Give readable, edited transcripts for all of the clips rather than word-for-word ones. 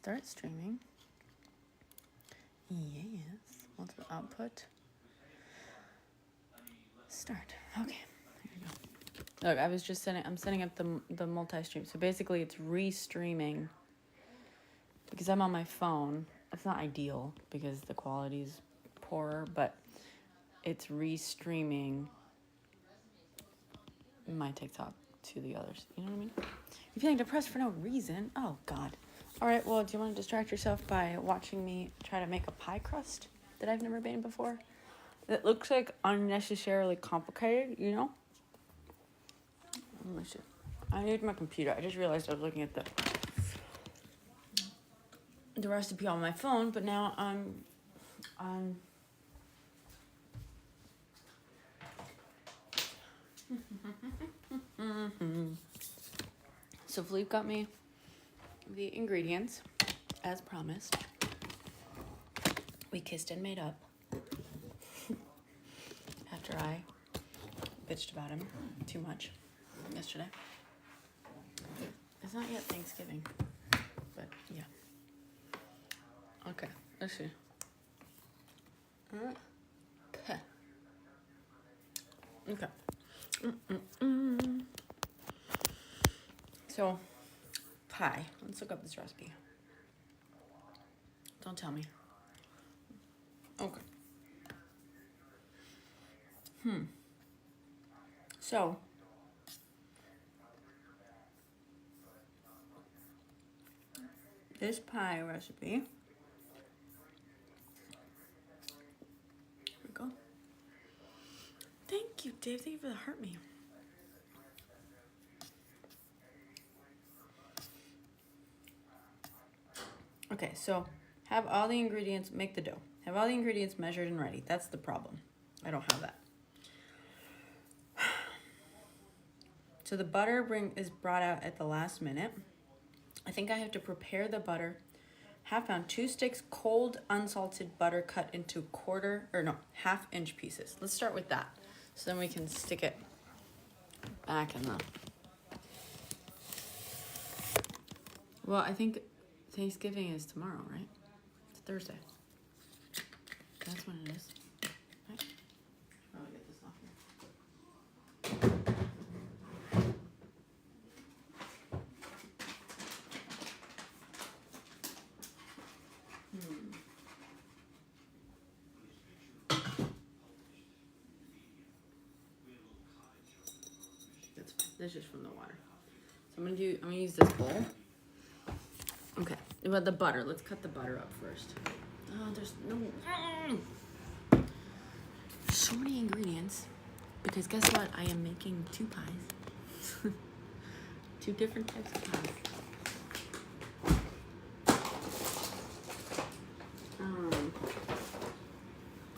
Start streaming. Yes. Multiple output. Start. Okay. There you go. Look, I'm setting up the multi-stream. So basically it's re-streaming because I'm on my phone. It's not ideal because the quality's poorer, but it's re-streaming my TikTok to the others. You know what I mean? You're feeling depressed for no reason. Oh, God. All right, well, do you want to distract yourself by watching me try to make a pie crust that I've never made before? That looks like unnecessarily complicated, you know? Let me see. I need my computer. I just realized I was looking at the recipe on my phone, but now I'm So Philippe got me the ingredients, as promised. We kissed and made up after I bitched about him too much yesterday. It's not yet Thanksgiving, but yeah. Okay, let's see. Okay. So, pie. Let's look up this recipe. Don't tell me. Okay. So, this pie recipe. Here we go. Thank you, Dave. Thank you for the heart me. Okay, so have all the ingredients, make the dough. Have all the ingredients measured and ready. That's the problem. I don't have that. So the butter is brought out at the last minute. I think I have to prepare the butter. Half pound, 2 sticks cold unsalted butter cut into half-inch pieces. Let's start with that. So then we can stick it back in the... Well, I think Thanksgiving is tomorrow, right? It's Thursday. That's when it is. Right? I'll get this off here. That's fine. That's just from the water. So I'm gonna use this bowl. Okay. About the butter. Let's cut the butter up first. Oh, there's no so many ingredients. Because guess what? I am making 2 pies. 2 different types of pies.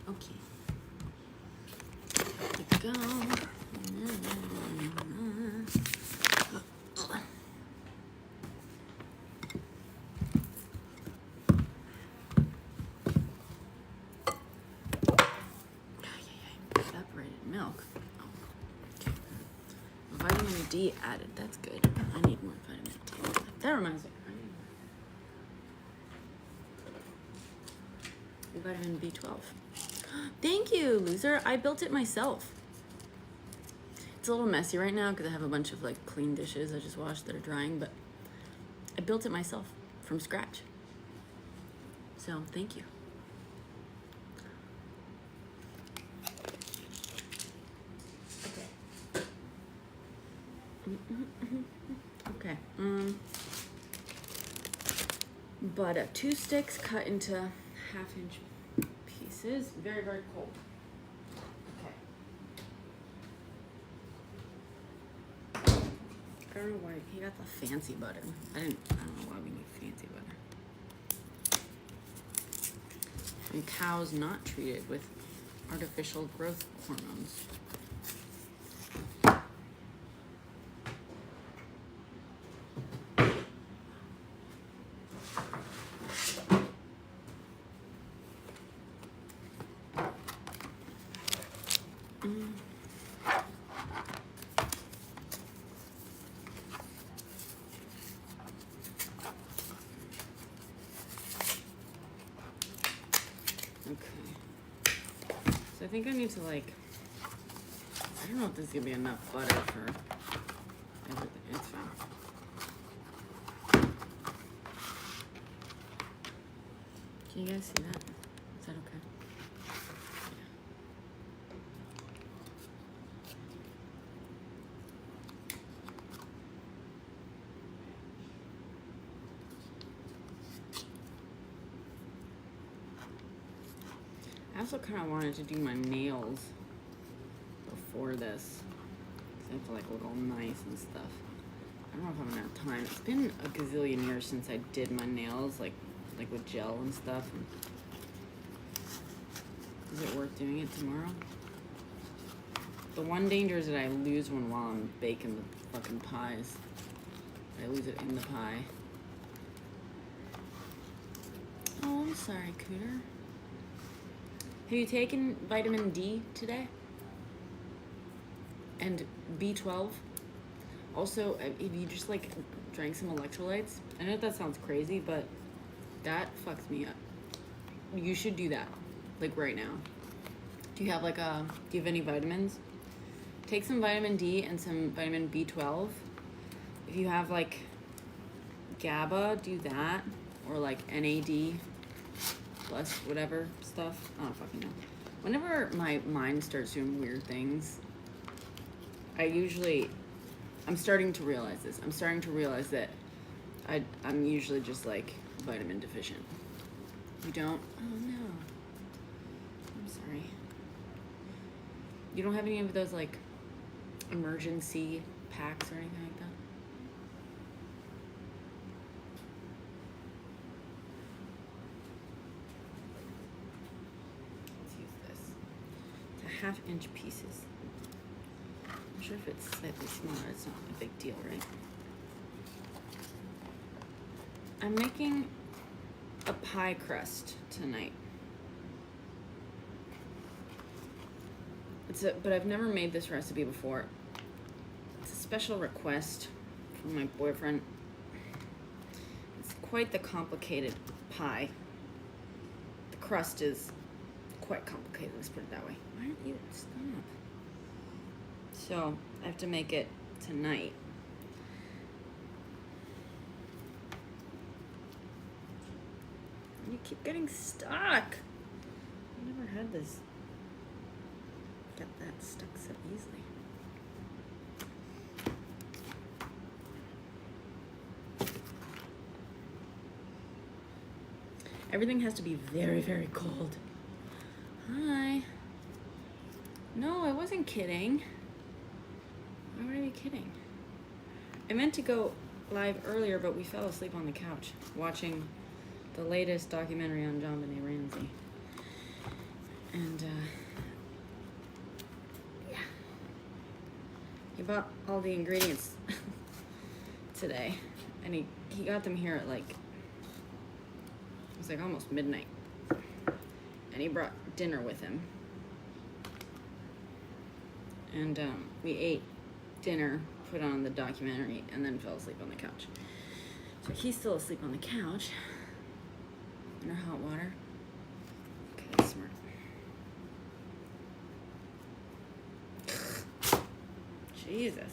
Okay. Here we go. Milk. Oh, okay. Vitamin D added. That's good. I need more vitamin D. That reminds me. Vitamin B12. Thank you, loser. I built it myself. It's a little messy right now because I have a bunch of like clean dishes I just washed that are drying, but I built it myself from scratch. So thank you. Okay. But 2 sticks cut into half-inch pieces. Very, very cold. Okay. I don't know why he got the fancy butter. I don't know why we need fancy butter. And cows not treated with artificial growth hormones. I think I need to like, I don't know if this is gonna be enough butter for everything. It's fine. Can you guys see that? Is that okay? I also kind of wanted to do my nails before this. I have to like look all nice and stuff. I don't know if I'm gonna have time. It's been a gazillion years since I did my nails, like with gel and stuff. Is it worth doing it tomorrow? The one danger is that I lose one while I'm baking the fucking pies. I lose it in the pie. Oh, I'm sorry, Cooter. Have you taken vitamin D today? And B12? Also, if you just like drank some electrolytes, I know that sounds crazy, but that fucks me up. You should do that, like right now. Do you have do you have any vitamins? Take some vitamin D and some vitamin B12. If you have like GABA, do that, or like NAD plus whatever stuff. I don't fucking know. Whenever my mind starts doing weird things, I'm starting to realize this. I'm starting to realize that I'm usually just like vitamin deficient. You don't? Oh no. I'm sorry. You don't have any of those like emergency packs or anything like that? Let's use this. It's a 1/2-inch pieces. I'm sure if it's slightly smaller, it's not a big deal, right? I'm making a pie crust tonight. But I've never made this recipe before. It's a special request from my boyfriend. It's quite the complicated pie. The crust is quite complicated, let's put it that way. Why don't you stop? So I have to make it tonight. You keep getting stuck. I never had this. Get that stuck so easily. Everything has to be very, very cold. Hi. No, I wasn't kidding. Why would I be kidding? I meant to go live earlier, but we fell asleep on the couch watching the latest documentary on John Benet Ramsey. And, yeah. He bought all the ingredients today. And he got them here at like, it was like almost midnight. And he brought dinner with him. And we ate dinner, put on the documentary, and then fell asleep on the couch. So he's still asleep on the couch. In our hot water. Okay, smart. Jesus.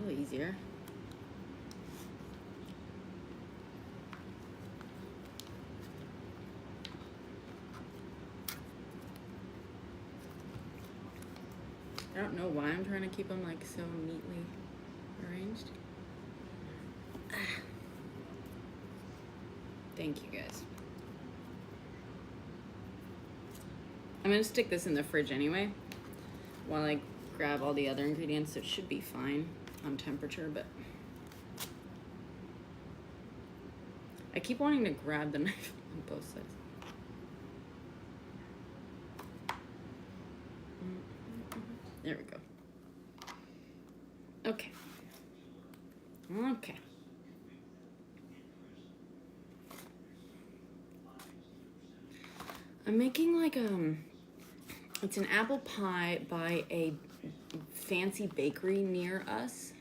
Easier. I don't know why I'm trying to keep them like so neatly arranged. Thank you guys. I'm gonna stick this in the fridge anyway while I grab all the other ingredients, so it should be fine on temperature, but I keep wanting to grab the knife on both sides. There we go. Okay. Okay. I'm making like it's an apple pie by a fancy bakery near us.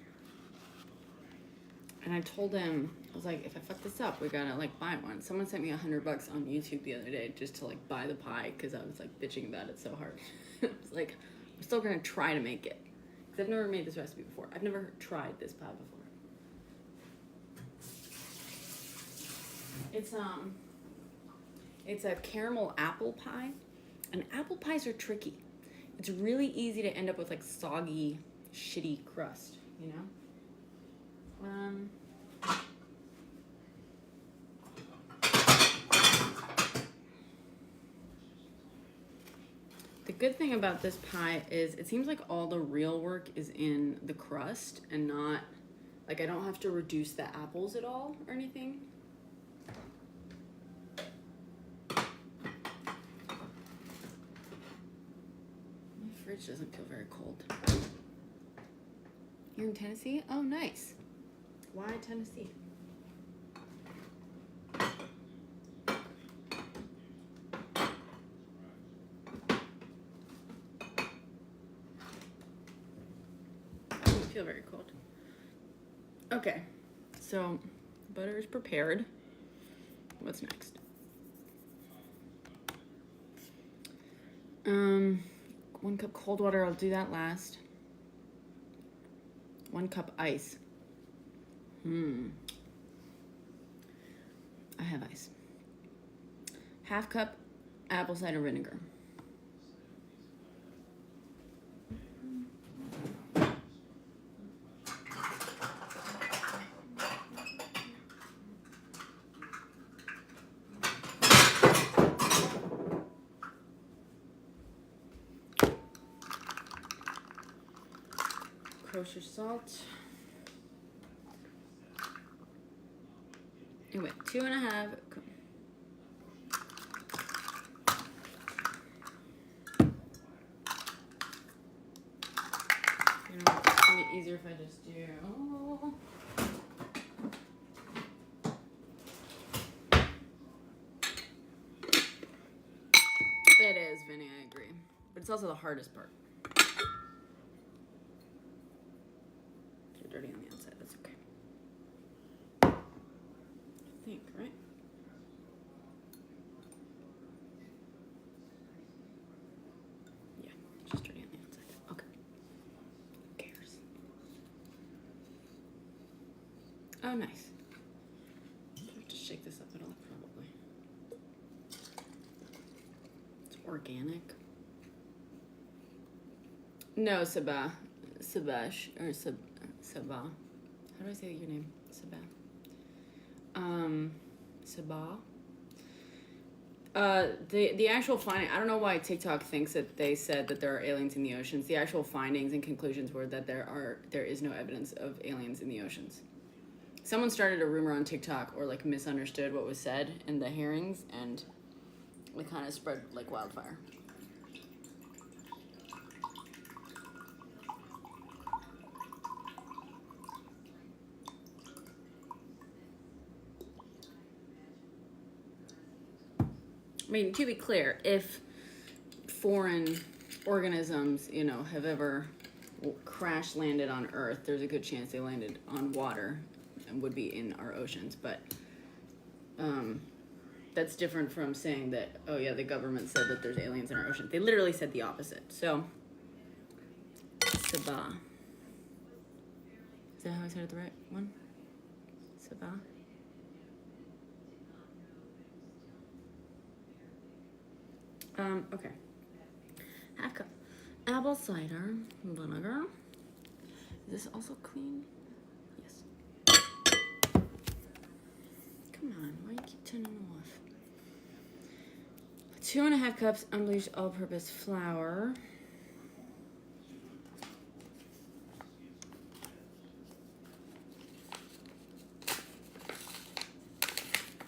And I told him, I was like, if I fuck this up, we gotta like buy one. Someone sent me $100 on YouTube the other day just to like buy the pie because I was like bitching about it so hard. I was like, I'm still gonna try to make it because I've never made this recipe before. I've never tried this pie before. It's a caramel apple pie, and apple pies are tricky. It's really easy to end up with like soggy, shitty crust, you know? The good thing about this pie is it seems like all the real work is in the crust and not, like I don't have to reduce the apples at all or anything. My fridge doesn't feel very cold. You're in Tennessee? Oh, nice. Why Tennessee? Doesn't feel very cold. Okay, so butter is prepared. What's next? 1 cup cold water, I'll do that last. 1 cup ice. I have ice. 1/2 cup apple cider vinegar. Kosher salt. Anyway, 2.5. You know what? It's gonna be easier if I just do. It is, Vinny, I agree. But it's also the hardest part. You're dirty on the outside, that's okay. I think, right? Yeah, just dirty on the outside. Okay. Who cares? Oh, nice. I have to shake this up at all, probably. It's organic. No, Sabah. Sabash, or Sabah. How do I say your name? Sabah. Sabah. The actual finding, I don't know why TikTok thinks that they said that there are aliens in the oceans. The actual findings and conclusions were that there is no evidence of aliens in the oceans. Someone started a rumor on TikTok or like misunderstood what was said in the hearings, and it kind of spread like wildfire. I mean, to be clear, if foreign organisms, you know, have ever crash landed on Earth, there's a good chance they landed on water and would be in our oceans. But that's different from saying that, oh yeah, the government said that there's aliens in our ocean. They literally said the opposite. So, Sabah. Is that how I said it the right one? Sabah. Okay. 1/2 cup apple cider vinegar. Is this also clean? Yes. Come on, why do you keep turning it off? 2.5 cups unbleached all-purpose flour.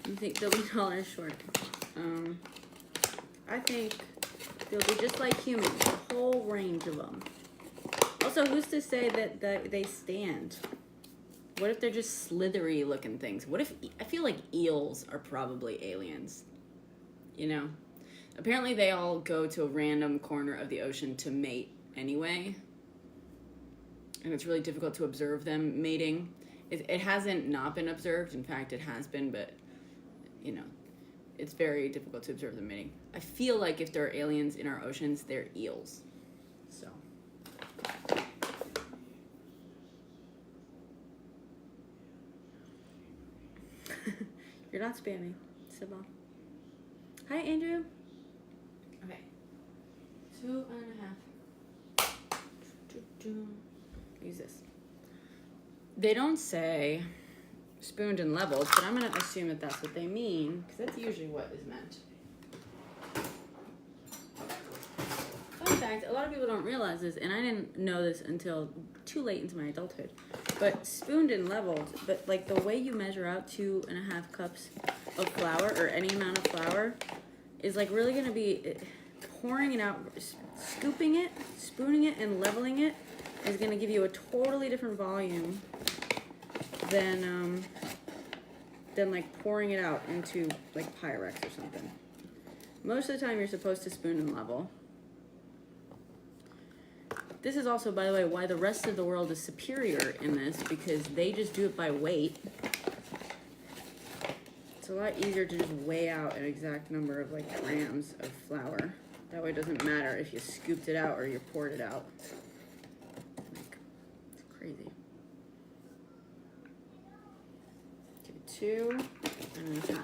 You think they'll be dollars short? I think they'll be just like humans, a whole range of them. Also, who's to say that they stand? What if they're just slithery looking things? What if, I feel like eels are probably aliens, you know? Apparently they all go to a random corner of the ocean to mate anyway. And it's really difficult to observe them mating. It hasn't not been observed. In fact, it has been, but, you know, it's very difficult to observe them mating. I feel like if there are aliens in our oceans, they're eels. So. You're not spamming, Sybil. Hi, Andrew. Okay. 2.5. Use this. They don't say spooned and leveled, but I'm going to assume that that's what they mean, because that's usually what is meant. Fun fact, a lot of people don't realize this, and I didn't know this until too late into my adulthood, but spooned and leveled, but like the way you measure out 2.5 cups of flour, or any amount of flour, is like really going to be pouring it out, scooping it, spooning it, and leveling it is going to give you a totally different volume than like pouring it out into like Pyrex or something. Most of the time you're supposed to spoon and level. This is also, by the way, why the rest of the world is superior in this, because they just do it by weight. It's a lot easier to just weigh out an exact number of like grams of flour. That way it doesn't matter if you scooped it out or you poured it out. Like, it's crazy. Okay, 2.5.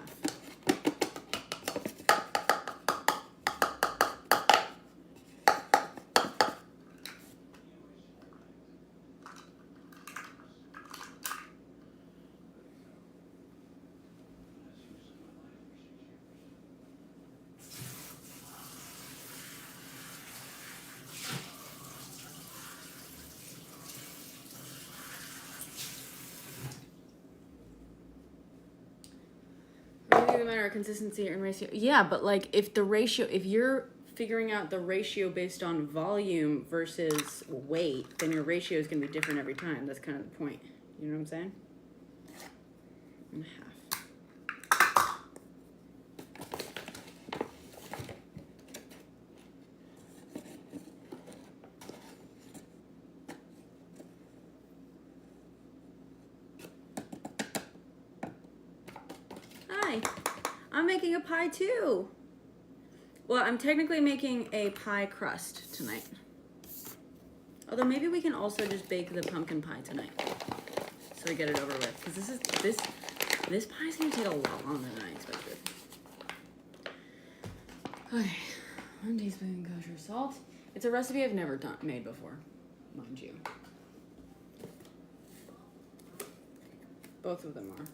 A matter of consistency and ratio. Yeah, but like if you're figuring out the ratio based on volume versus weight, then your ratio is going to be different every time. That's kind of the point. You know what I'm saying? And half. Hi. I'm making a pie too. Well, I'm technically making a pie crust tonight. Although maybe we can also just bake the pumpkin pie tonight, so we get it over with. Because this pie is gonna take a lot longer than I expected. Okay, 1 teaspoon kosher salt. It's a recipe I've never made before, mind you. Both of them are.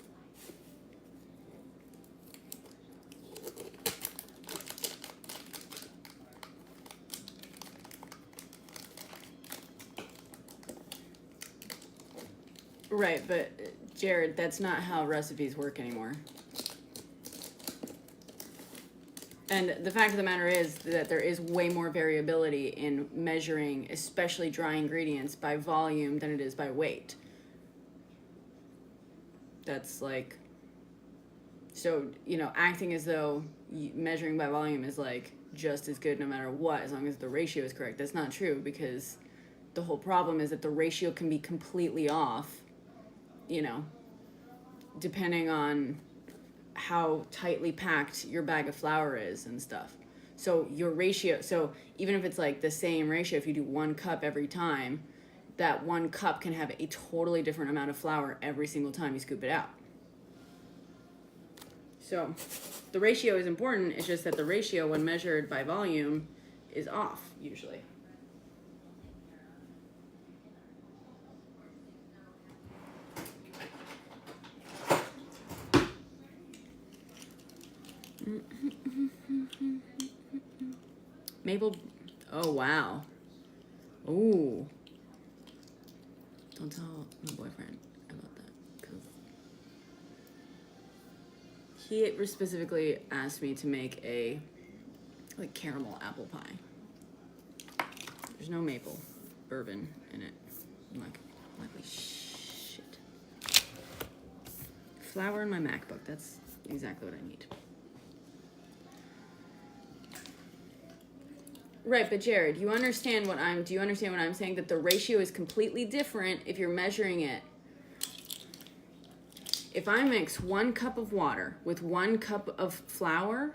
Right, but Jared, that's not how recipes work anymore. And the fact of the matter is that there is way more variability in measuring, especially dry ingredients, by volume than it is by weight. That's like, so, you know, acting as though measuring by volume is like just as good no matter what, as long as the ratio is correct. That's not true, because the whole problem is that the ratio can be completely off, you know, depending on how tightly packed your bag of flour is and stuff. So your ratio, so even if it's like the same ratio, if you do 1 cup every time, that 1 cup can have a totally different amount of flour every single time you scoop it out. So the ratio is important. It's just that the ratio, when measured by volume, is off usually. Maple, oh wow. Ooh. Don't tell my boyfriend about that, because he specifically asked me to make a like caramel apple pie. There's no maple bourbon in it. I'm like, shit. Flour in my MacBook. That's exactly what I need. Right, but Jared, do you understand what I'm saying? That the ratio is completely different if you're measuring it. If I mix 1 cup of water with 1 cup of flour,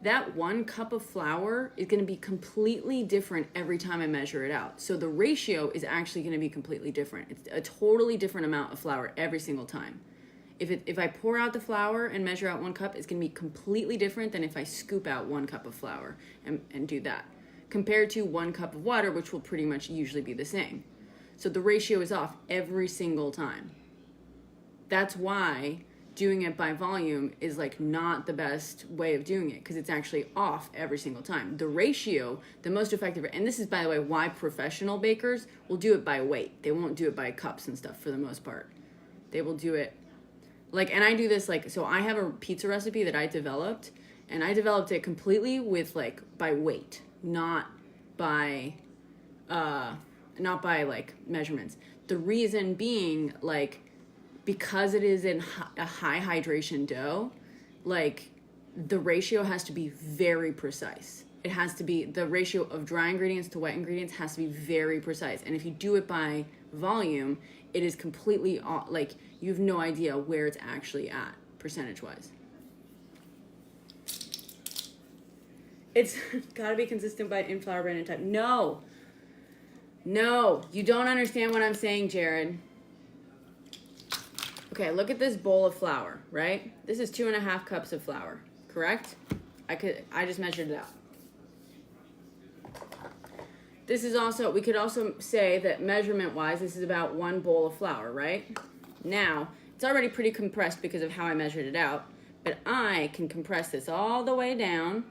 that 1 cup of flour is going to be completely different every time I measure it out. So the ratio is actually going to be completely different. It's a totally different amount of flour every single time. If I pour out the flour and measure out 1 cup, it's going to be completely different than if I scoop out 1 cup of flour and do that, compared to 1 cup of water, which will pretty much usually be the same. So the ratio is off every single time. That's why doing it by volume is like not the best way of doing it, because it's actually off every single time. The ratio, the most effective, and this is, by the way, why professional bakers will do it by weight. They won't do it by cups and stuff for the most part. They will do it like, and I do this like, so I have a pizza recipe that I developed, and I developed it completely with like by weight, not by like measurements. The reason being, like, because it is in a high hydration dough, like the ratio has to be very precise. It has to be, the ratio of dry ingredients to wet ingredients has to be very precise. And if you do it by volume, it is completely like you have no idea where it's actually at percentage wise. It's gotta be consistent by in flour brand and type. No, you don't understand what I'm saying, Jared. Okay, look at this bowl of flour, right? This is 2.5 cups of flour, correct? I just measured it out. This is also, we could also say that measurement-wise, this is about 1 bowl of flour, right? Now, it's already pretty compressed because of how I measured it out, but I can compress this all the way down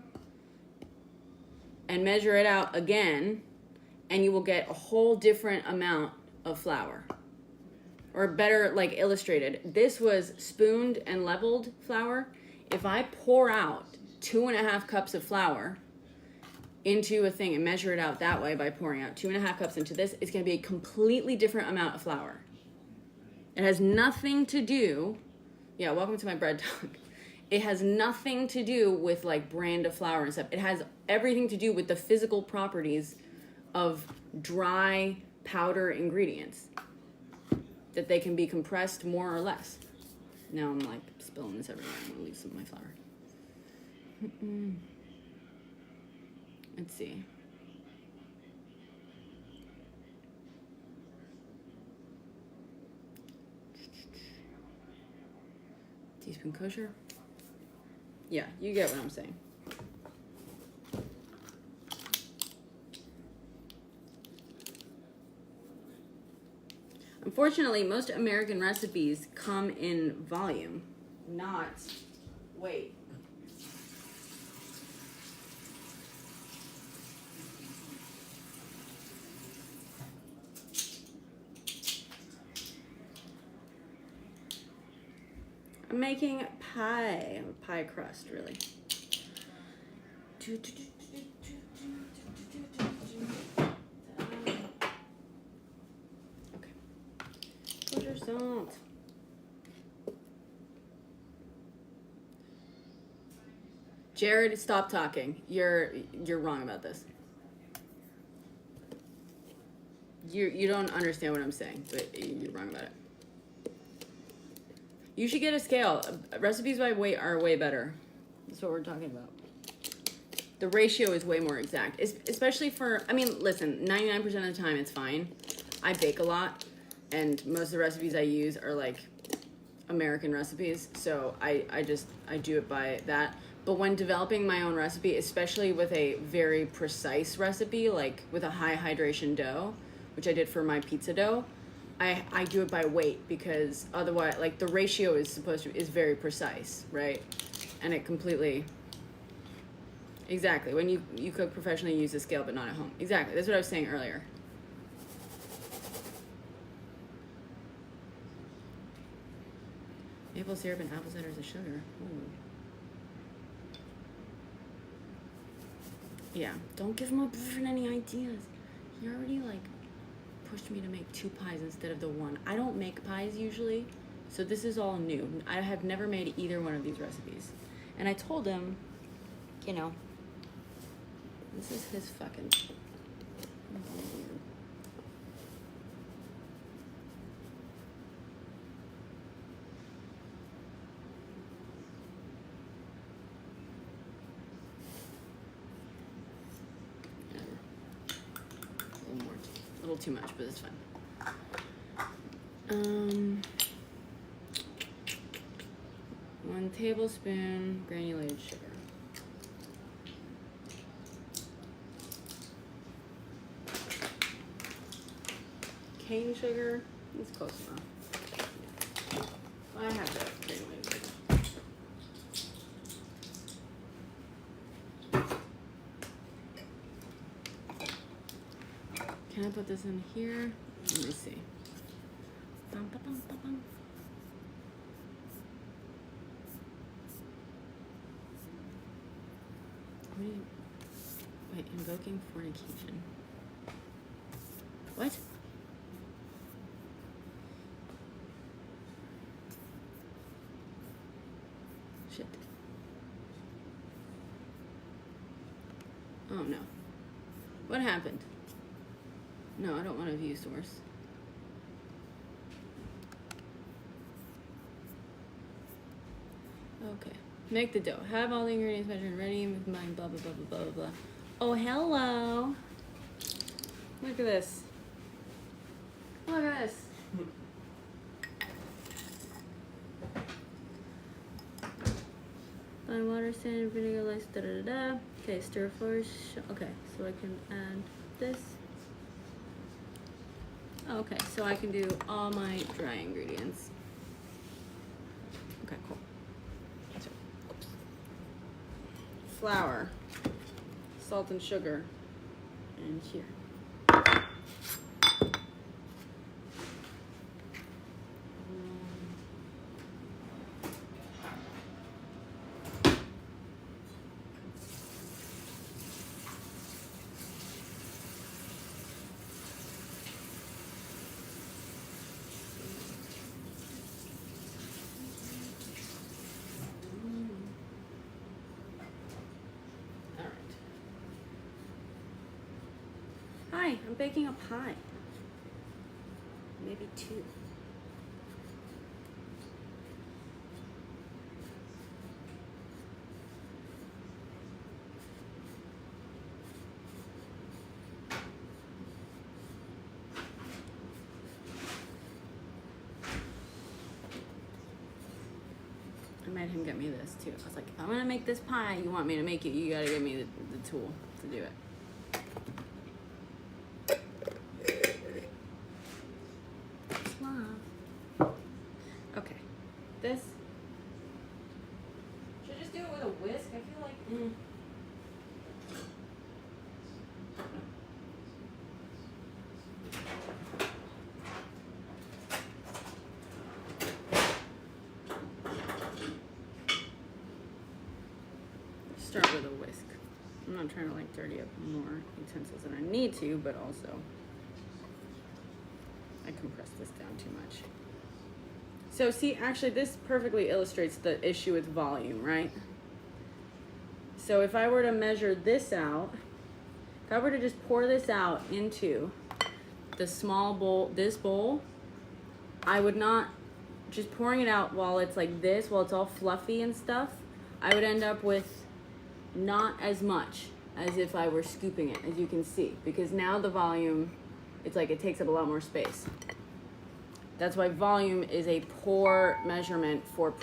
and measure it out again, and you will get a whole different amount of flour. Or better, like illustrated, this was spooned and leveled flour. If I pour out 2.5 cups of flour into a thing and measure it out that way by pouring out 2.5 cups into this, it's going to be a completely different amount of flour. It has nothing to do, yeah, welcome to my bread talk. It has nothing to do with like brand of flour and stuff. It has everything to do with the physical properties of dry powder ingredients, that they can be compressed more or less. Now I'm like spilling this everywhere. I'm gonna leave some of my flour. Let's see. Teaspoon kosher. Yeah, you get what I'm saying. Unfortunately, most American recipes come in volume, not weight. I'm making pie crust, really. Salt. Jared, stop talking. You're wrong about this. You don't understand what I'm saying, but you're wrong about it. You should get a scale. Recipes by weight are way better. That's what we're talking about. The ratio is way more exact, especially for, I mean, listen, 99% of the time it's fine. I bake a lot, and most of the recipes I use are like American recipes, so I do it by that. But when developing my own recipe, especially with a very precise recipe, like with a high hydration dough, which I did for my pizza dough, I do it by weight, because otherwise, like, the ratio is very precise, right? And it completely, Exactly. When you cook professionally, you use a scale, but not at home. Exactly. That's what I was saying earlier. Maple syrup and apple cider as a sugar. Ooh. Yeah. Don't give him any ideas. He already like pushed me to make 2 pies instead of the 1. I don't make pies usually, so this is all new. I have never made either one of these recipes. And I told him, you know, this is his fucking... A little too much, but it's fine. 1 tablespoon granulated sugar. Cane sugar is close enough. I have that granulated sugar. Can I put this in here? Let me see. Bum, ba, bum, ba, bum. Wait, invoking fornication. What? Shit. Oh no. What happened? No, I don't want to view source. Okay. Make the dough. Have all the ingredients measured and ready with mine, blah, blah, blah, blah, blah, blah. Oh, hello. Look at this. Look at this. Fine water, sand, vinegar, lice, da da da da. Okay, stir flourish. Okay, so I can add this. Okay, so I can do all my dry ingredients. Okay, cool. Flour, salt and sugar, and here. Hi, I'm baking a pie. Maybe 2. I made him get me this too. I was like, if I'm gonna make this pie you want me to make it, you gotta give me the tool to do it. Okay, this. Should I just do it with a whisk? I feel like. Start with a whisk. I'm not trying to like dirty up more utensils than I need to, but also I compressed this down too much. So see, actually this perfectly illustrates the issue with volume, right? So if I were to measure this out, if I were to just pour this out into the small bowl, this bowl, I would not, just pouring it out while it's like this, while it's all fluffy and stuff, I would end up with not as much as if I were scooping it, as you can see, because now the volume, it's like it takes up a lot more space. That's why volume is a poor measurement for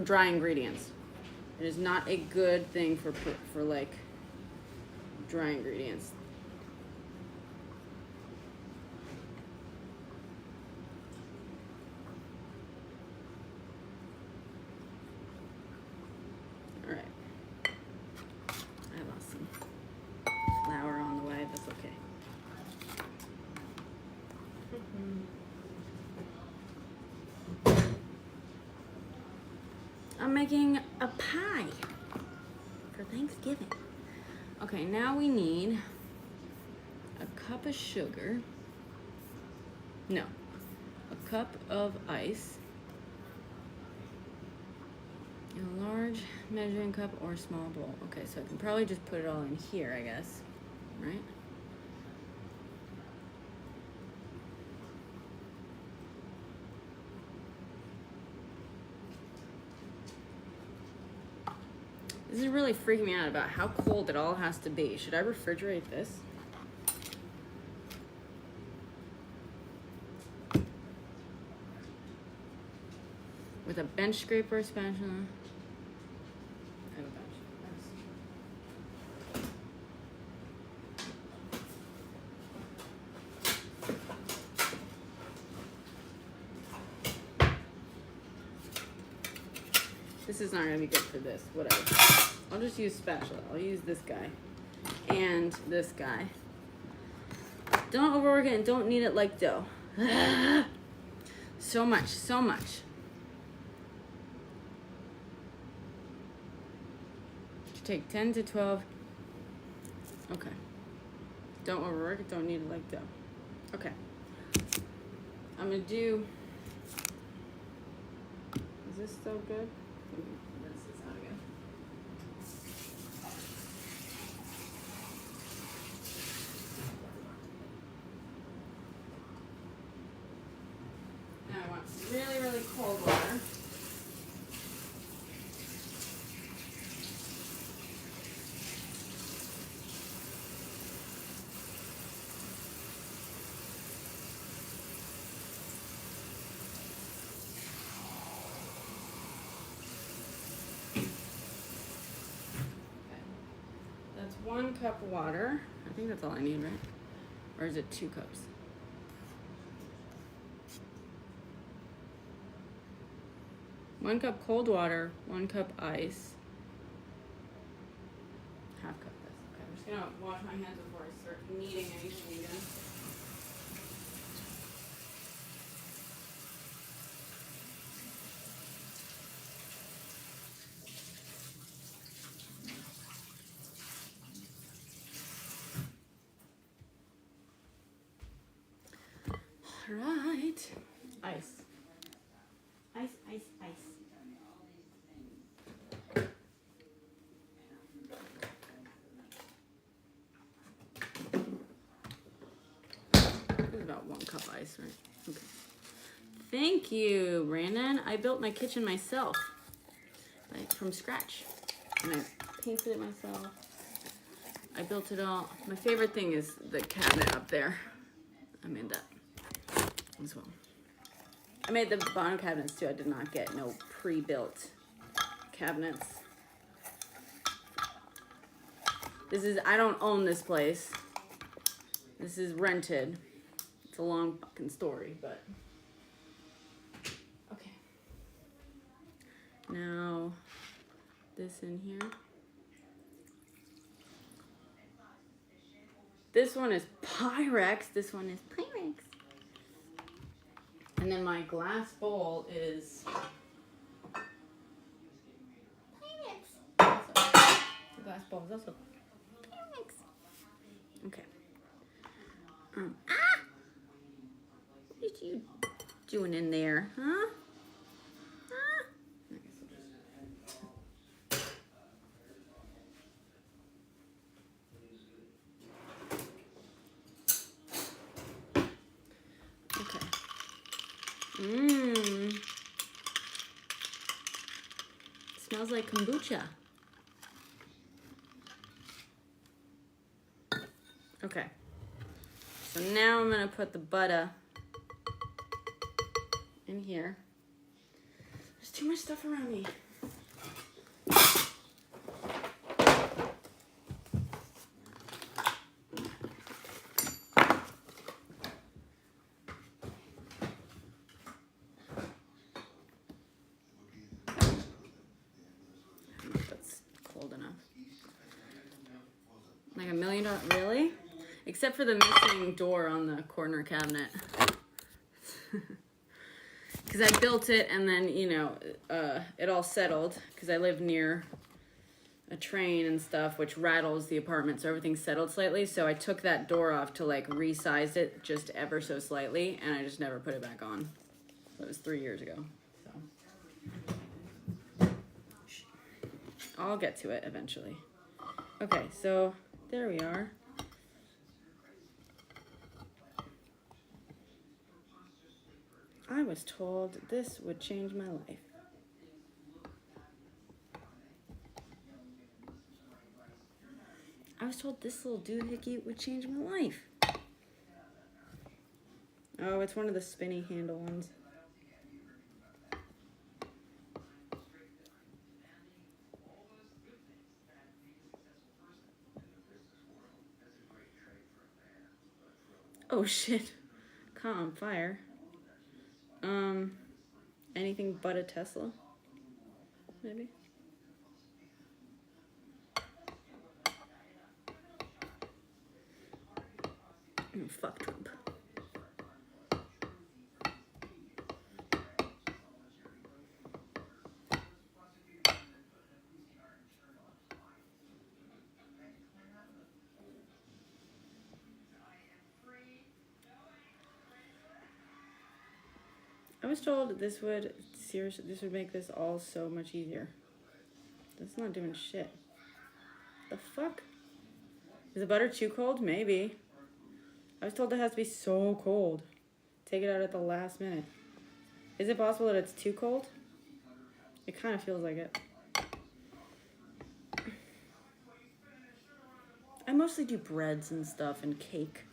dry ingredients. It is not a good thing for like dry ingredients. All right. I'm making a pie for Thanksgiving. Okay, now we need a cup of sugar. No, a cup of ice. In a large measuring cup or small bowl. Okay, so I can probably just put it all in here, I guess, right? This is really freaking me out about how cold it all has to be. Should I refrigerate this? With a bench scraper spatula. I have a bench. This is not gonna be good for this, whatever. I'll just use spatula. I'll use this guy and this guy. Don't overwork it and don't knead it like dough. So much, so much. Take 10 to 12. Okay. Don't overwork it, don't knead it like dough. Okay. I'm gonna do. Is this still good? This is not good. Now I want really, really cold water. That's 1 cup of water. I think that's all I need, right? Or is it 2 cups? One cup cold water, 1 cup ice. Half cup this. Okay, I'm just gonna wash my hands before I start kneading anything again. Right. Ice. Ice, ice, ice. This is about 1 cup ice, right? Okay. Thank you, Brandon. I built my kitchen myself, like from scratch. And I painted it myself. I built it all. My favorite thing is the cabinet up there. I made that as well. I made the bottom cabinets too. I did not get no pre-built cabinets. This is, I don't own this place. This is rented. It's a long fucking story, but. Okay. Now, this in here. This one is Pyrex. This one is Pyrex. And then my glass bowl is Pyrex. The glass bowl is also Pyrex. Okay. What are you doing in there, huh? Smells like kombucha. Okay. So now I'm gonna put the butter in here. There's too much stuff around me. Like $1 million, really? Except for the missing door on the corner cabinet. because I built it and then, you know, it all settled because I live near a train and stuff, which rattles the apartment, so everything settled slightly. So I took that door off to like resize it just ever so slightly, and I just never put it back on. So it was 3 years ago. So I'll get to it eventually. Okay, so there we are. I was told this would change my life. I was told this little doohickey would change my life. Oh, it's one of the spinny handle ones. Oh shit. Caught on fire. Anything but a Tesla? Maybe? Oh, fuck Trump. I was told this would make this all so much easier. That's not doing shit. The fuck? Is the butter too cold? Maybe. I was told it has to be so cold. Take it out at the last minute. Is it possible that it's too cold? It kind of feels like it. I mostly do breads and stuff and cake.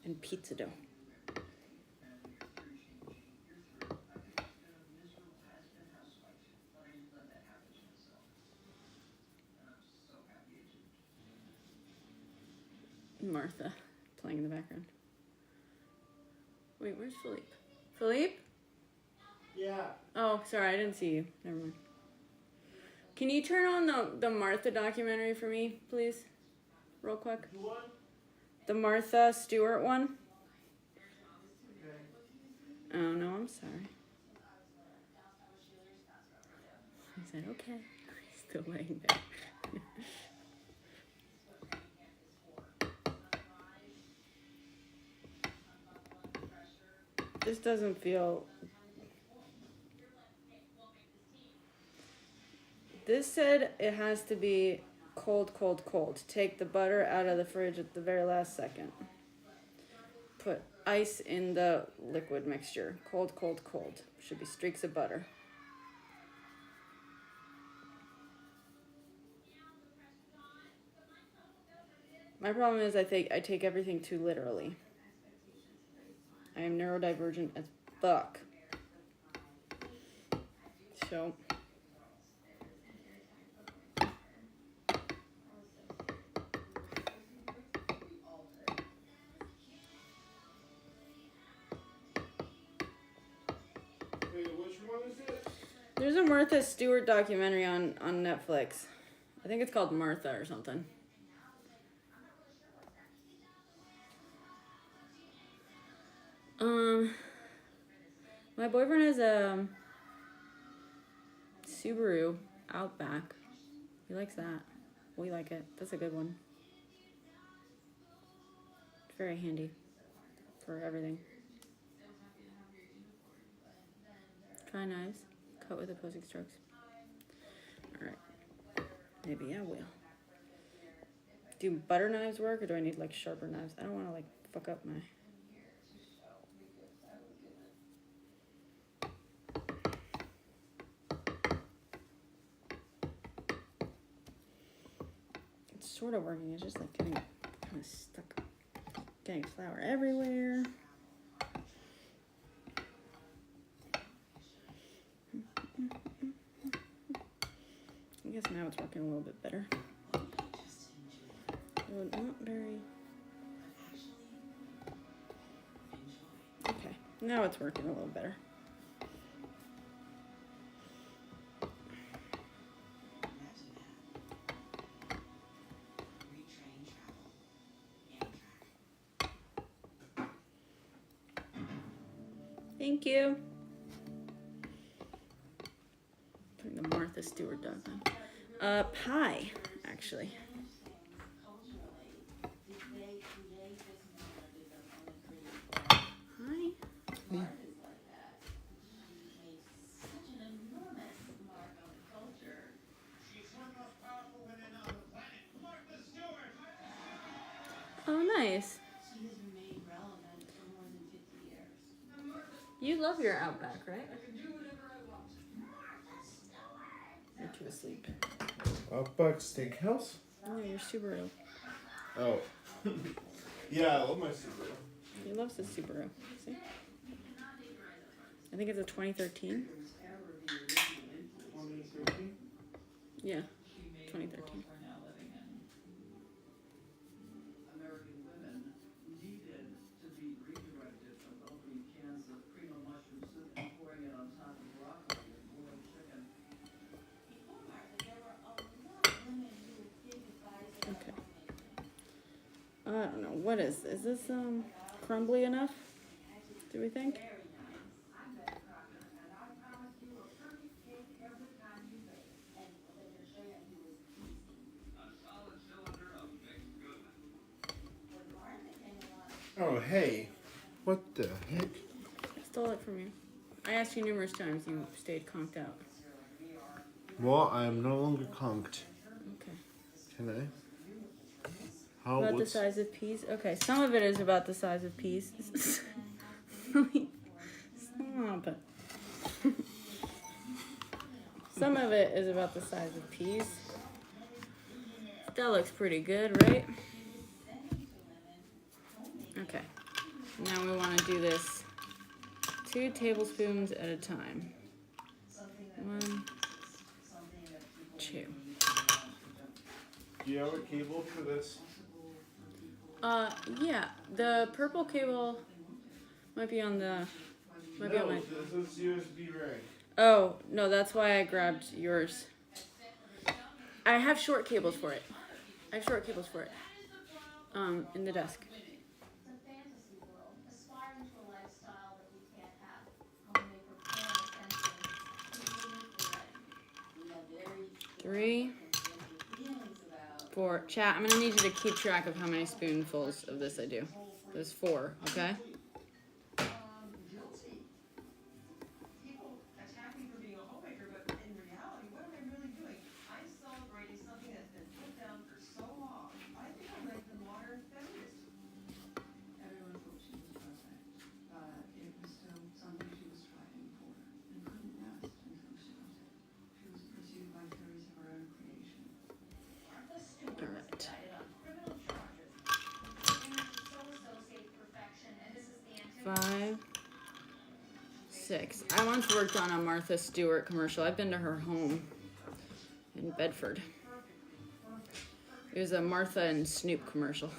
And pizza dough. Martha playing in the background. Wait, where's Philippe? Philippe? Yeah. Oh, sorry, I didn't see you. Never mind. Can you turn on the Martha documentary for me, please? Real quick. The one? The Martha Stewart one? Okay. Oh, no, I'm sorry. I said, okay. Still laying there. This doesn't feel... This said it has to be cold, cold, cold. Take the butter out of the fridge at the very last second. Put ice in the liquid mixture. Cold, cold, cold. Should be streaks of butter. My problem is I take everything too literally. I am neurodivergent as fuck. So... There's a Martha Stewart documentary on Netflix. I think it's called Martha or something. My boyfriend has a Subaru Outback. He likes that. We like it. That's a good one. It's very handy for everything. Try knives. Cut with opposing strokes. Alright. Maybe I will. Do butter knives work or do I need like sharper knives? I don't want to like fuck up my... It's sort of working. It's just like getting kind of stuck. Getting flour everywhere. I guess now it's working a little bit better. Oh, not very... Okay, now it's working a little better. Thank you. Putting the Martha Stewart duck on. Pie, actually. Hi. Yeah. Oh, nice. You love your Outback, right? You're too asleep. Outback Steakhouse? No, your Subaru. Oh. Yeah, I love my Subaru. He loves his Subaru. See? I think it's a 2013. 2013? Yeah, 2013. Okay. I don't know. What is this? Crumbly enough? Do we think? Oh, hey. What the heck? I stole it from you. I asked you numerous times. You stayed conked out. Well, I am no longer conked. Okay. Can I? How About the what's- size of peas? Okay, some of it is about the size of peas. Stop it. Some of it is about the size of peas. That looks pretty good, right? Okay. Now we want to do this 2 tablespoons at a time. 1, 2. Do you have a cable for this? Yeah. The purple cable might be on the. Might be on No, my. this is USB right. Oh no, that's why I grabbed yours. I have short cables for it. In the desk. Three, 4. Chat, I'm gonna need you to keep track of how many spoonfuls of this I do. There's 4, okay? Alright. 5, 6. I once worked on a Martha Stewart commercial. I've been to her home in Bedford. It was a Martha and Snoop commercial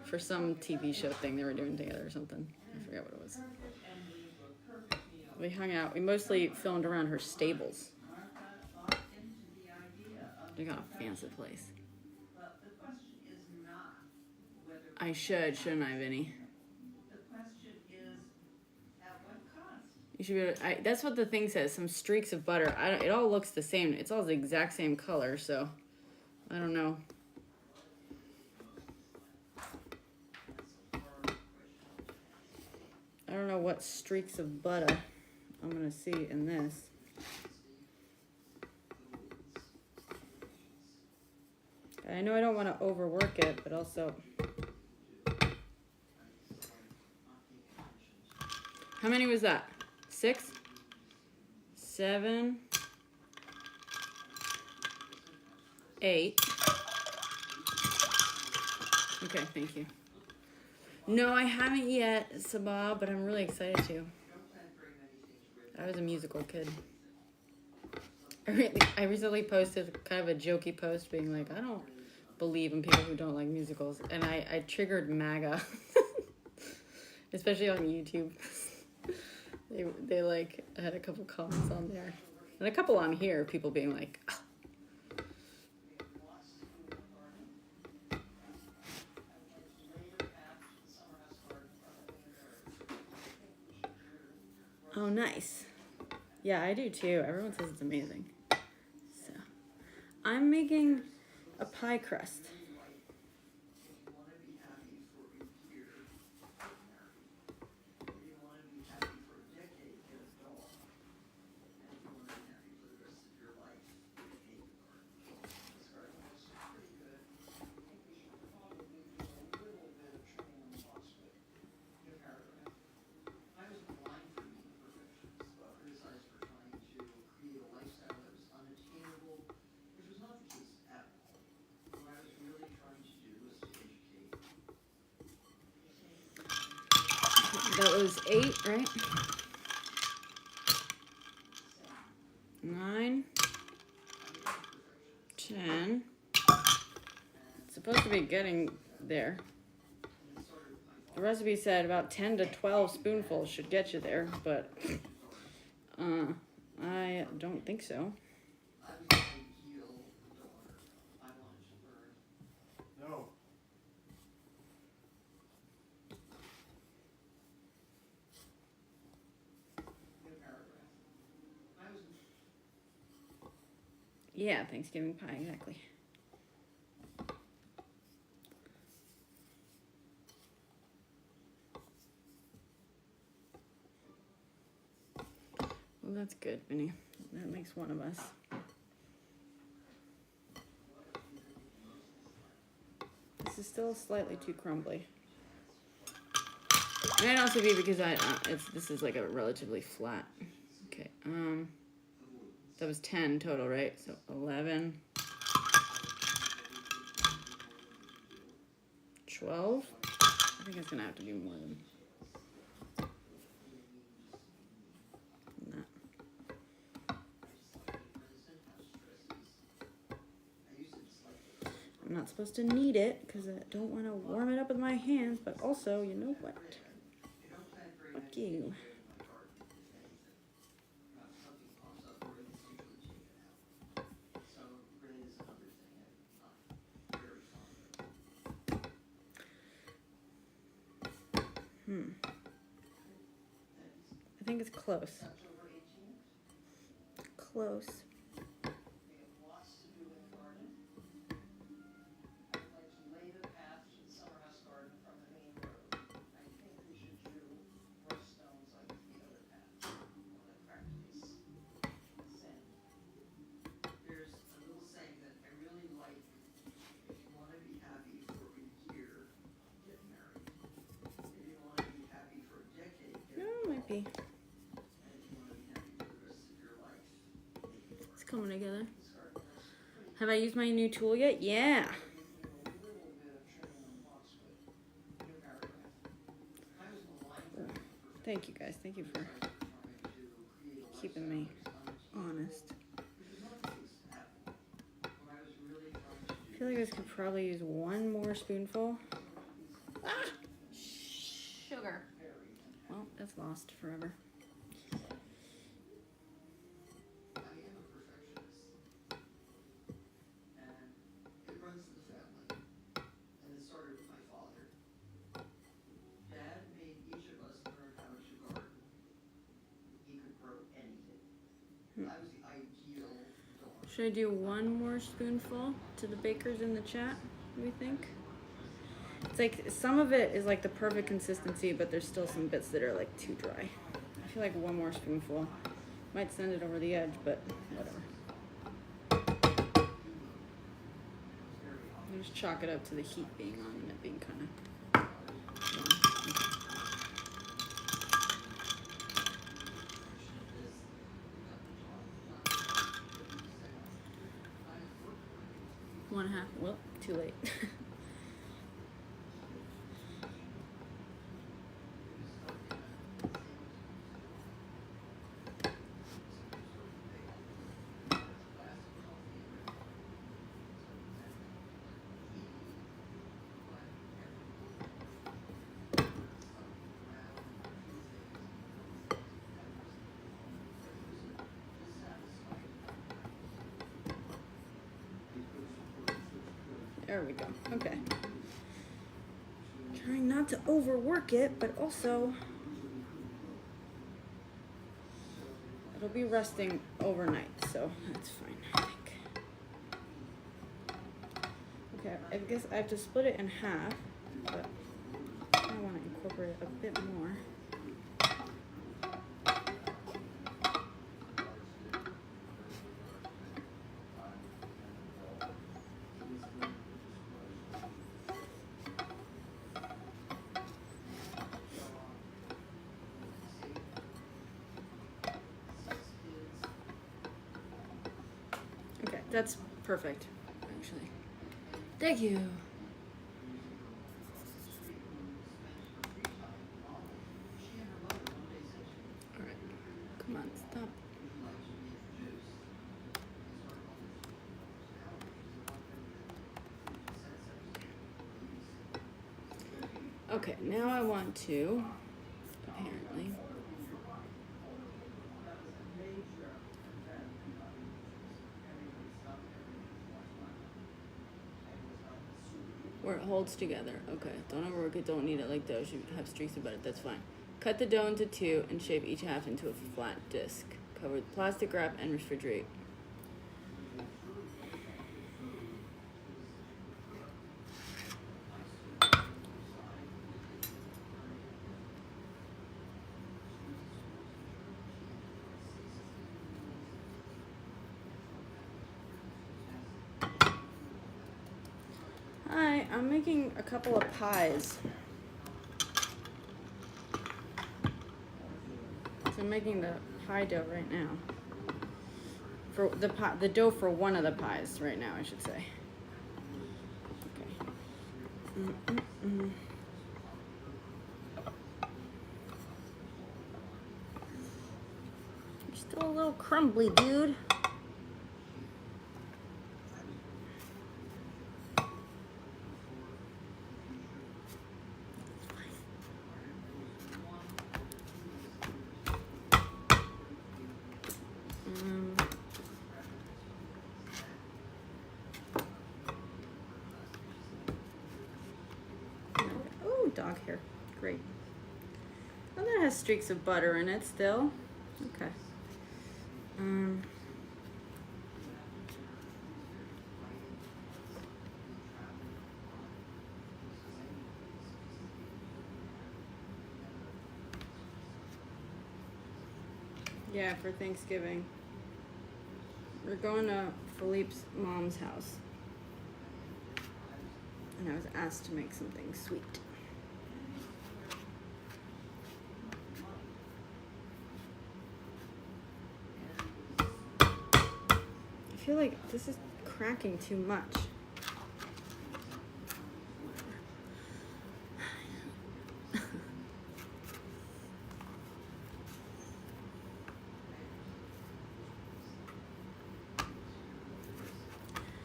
for some TV show thing they were doing together or something. I forget what it was. We hung out. We mostly filmed around her stables. They got a fancy place. I shouldn't I, Vinny? You should be able to, that's what the thing says. Some streaks of butter. It all looks the same. It's all the exact same color, so I don't know. I don't know what streaks of butter I'm gonna see in this. I know I don't want to overwork it, but also. How many was that? 6? 7? 8. Okay, thank you. No, I haven't yet, Sabah, but I'm really excited to. I was a musical kid. I recently posted kind of a jokey post being like, I don't believe in people who don't like musicals. And I triggered MAGA, especially on YouTube. They like had a couple comments on there. And a couple on here, people being like, oh. Oh, nice. Yeah, I do too. Everyone says it's amazing. So, I'm making a pie crust. That was 8, right? 9, 10. It's supposed to be getting there. The recipe said about 10 to 12 spoonfuls should get you there, but I don't think so. No. Yeah, Thanksgiving pie, exactly. Well, that's good, Vinny. That makes one of us. This is still slightly too crumbly. It might also be because this is like a relatively flat. Okay, that was 10 total, right? So 11, 12. I think it's gonna have to be more than that. I'm not supposed to knead it because I don't want to warm it up with my hands, but also, you know what? Fuck you. I think it's close. Close. Might be. It's coming together. Have I used my new tool yet? Yeah. Thank you guys. Thank you for keeping me honest. I feel like I could probably use one more spoonful. Ah! Sugar. Well, that's lost forever. Should I do one more spoonful to the bakers in the chat, do we think? It's like some of it is like the perfect consistency, but there's still some bits that are like too dry. I feel like one more spoonful might send it over the edge, but whatever. I'll just chalk it up to the heat being on and it being kind of okay. 1/2. Well, too late. There we go. Okay. Trying not to overwork it, but also It'll be resting overnight, so that's fine, I think. Okay, I guess I have to split it in half, but I want to incorporate it a bit more. Okay, that's perfect, actually. Thank you. All right, come on, stop. Okay, now I want to, apparently, where it holds together. Okay, don't overwork it, don't need it like dough. Should have streaks about it, that's fine. Cut the dough into two and shape each half into a flat disc. Cover with plastic wrap and refrigerate. Hi, I'm making a couple of pies. So I'm making the pie dough right now. For the dough for one of the pies right now, I should say. Okay. You're still a little crumbly, dude. Oh, dog hair. Great. Oh, that has streaks of butter in it still. Okay. Yeah, for Thanksgiving. We're going to Philippe's mom's house. And I was asked to make something sweet. I feel like this is cracking too much.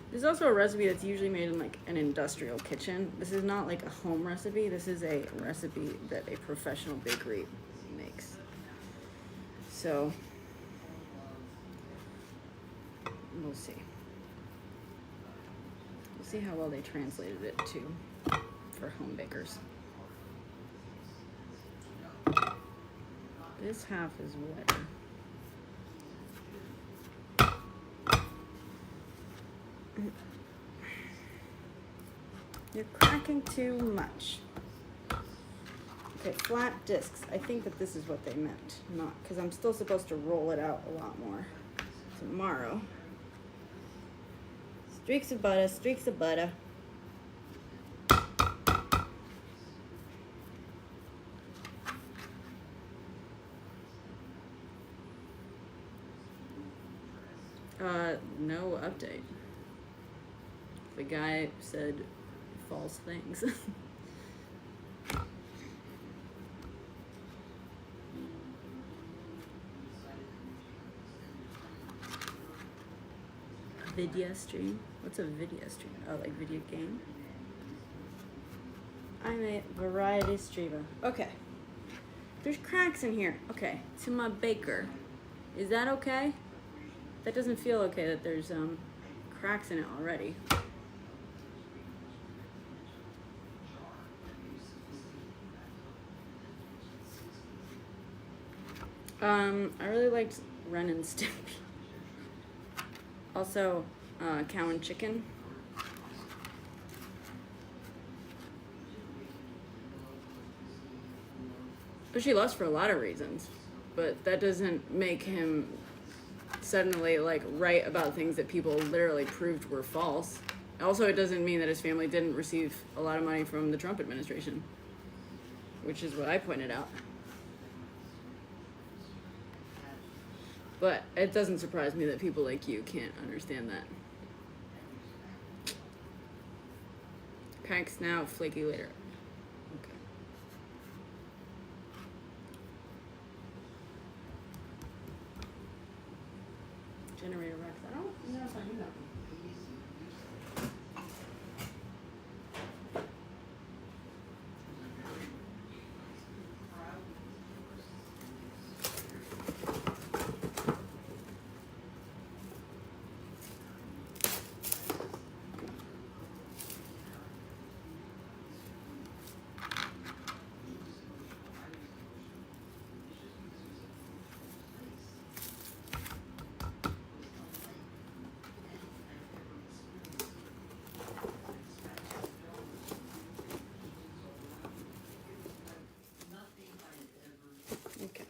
There's also a recipe that's usually made in like an industrial kitchen. This is not like a home recipe. This is a recipe that a professional bakery makes. So we'll see. We'll see how well they translated it to for home bakers. This half is wetter. You're cracking too much. Okay, flat discs. I think that this is what they meant. Not, because I'm still supposed to roll it out a lot more tomorrow. Streaks of butter, streaks of butter. No update. The guy said false things. Video stream? What's a video stream? Oh, like video game? I'm a variety streamer. Okay. There's cracks in here. Okay. To my baker. Is that okay? That doesn't feel okay that there's cracks in it already. I really liked Ren and Stimpy. Also, Cow and Chicken. But she lost for a lot of reasons. But that doesn't make him suddenly like right about things that people literally proved were false. Also, it doesn't mean that his family didn't receive a lot of money from the Trump administration, which is what I pointed out. But it doesn't surprise me that people like you can't understand that. Cranks now, flaky later. Okay. Generator Rex. I don't know if I knew that one. Okay.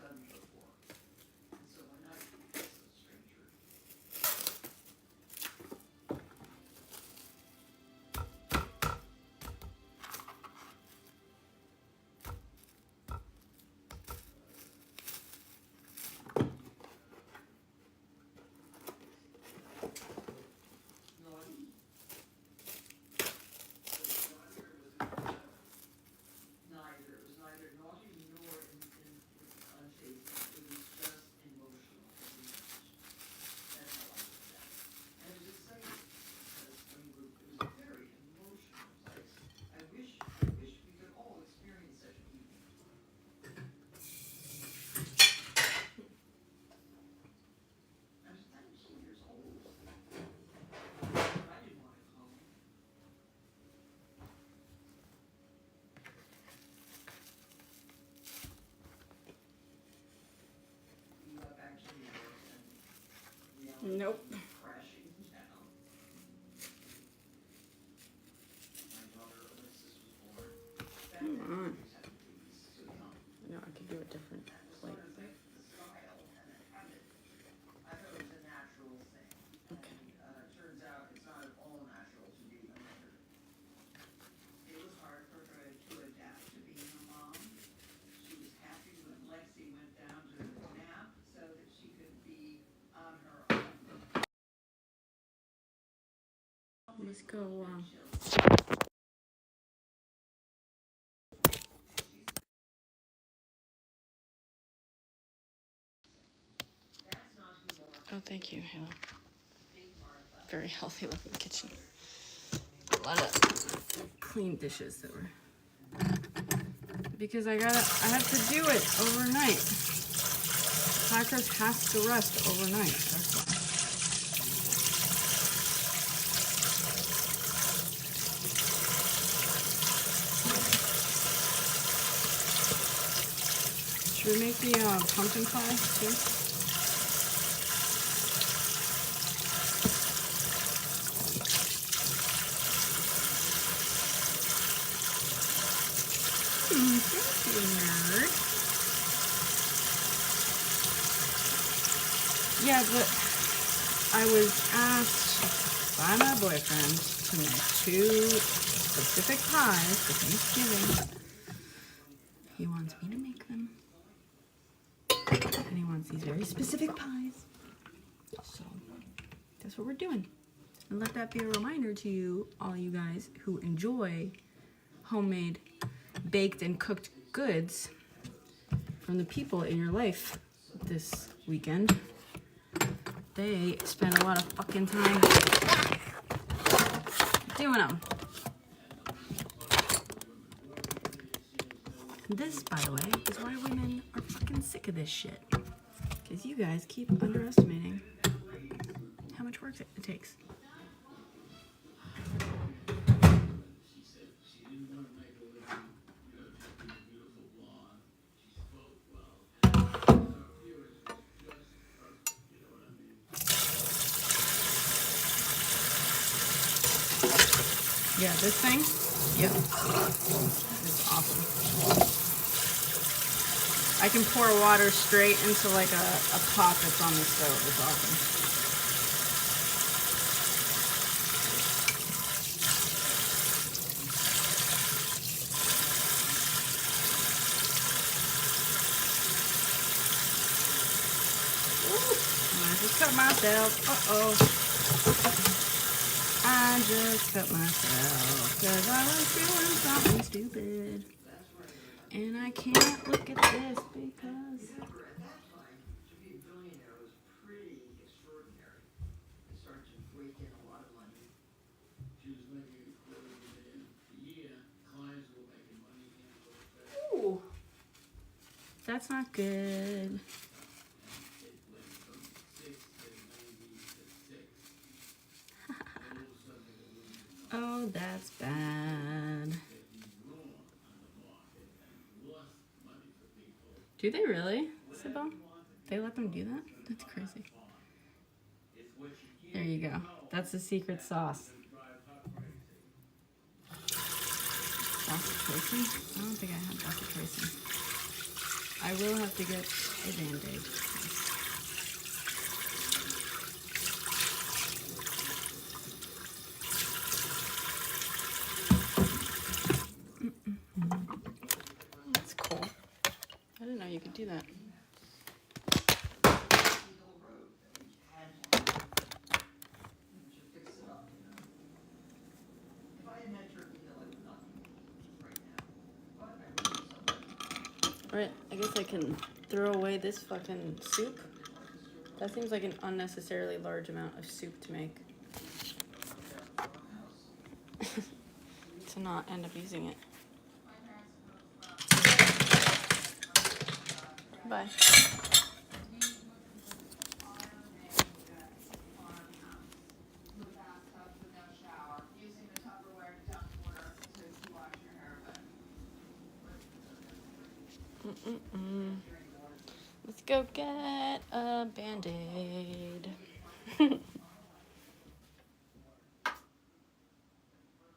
Nope. Come on. No, I could do a different plate. Okay. Let's go. Oh, thank you, Hannah. Very healthy looking kitchen. A lot of clean dishes that were. Because I have to do it overnight. Pie crust has to rest overnight. That's why. Should we make the pumpkin pie too? Thank you, nerd. Yeah, but I was asked by my boyfriend to make 2 specific pies for Thanksgiving. He wants me to make them. And he wants these very specific pies. So that's what we're doing. And let that be a reminder to you, all you guys who enjoy homemade, baked, and cooked goods from the people in your life this weekend. They spend a lot of fucking time doing them. This, by the way, is why women are fucking sick of this shit. Because you guys keep underestimating how much work it takes. Yeah, this thing? Yeah. It's awesome. I can pour water straight into like a pot that's on the stove. It's awesome. I just cut myself. Uh-oh. I just cut myself because I was doing something stupid. And I can't look at this because... Ooh. That's not good. Oh, that's bad. Do they really, Sybil? They let them do that? That's crazy. There you go. That's the secret sauce. Dr. Tracy? I don't think I have Dr. Tracy. I will have to get a Band-Aid. That's cool. I didn't know you could do that. Alright, I guess I can throw away this fucking soup. That seems like an unnecessarily large amount of soup to make. To not end up using it. Bye. Let's go get a Band-Aid.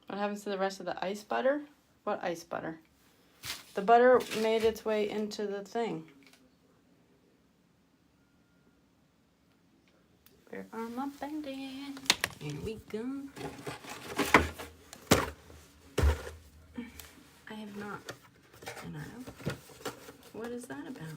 What happens to the rest of the ice butter? What ice butter? The butter made its way into the thing. Where are my Band-Aids? Here we go. I have not. And I don't. What is that about?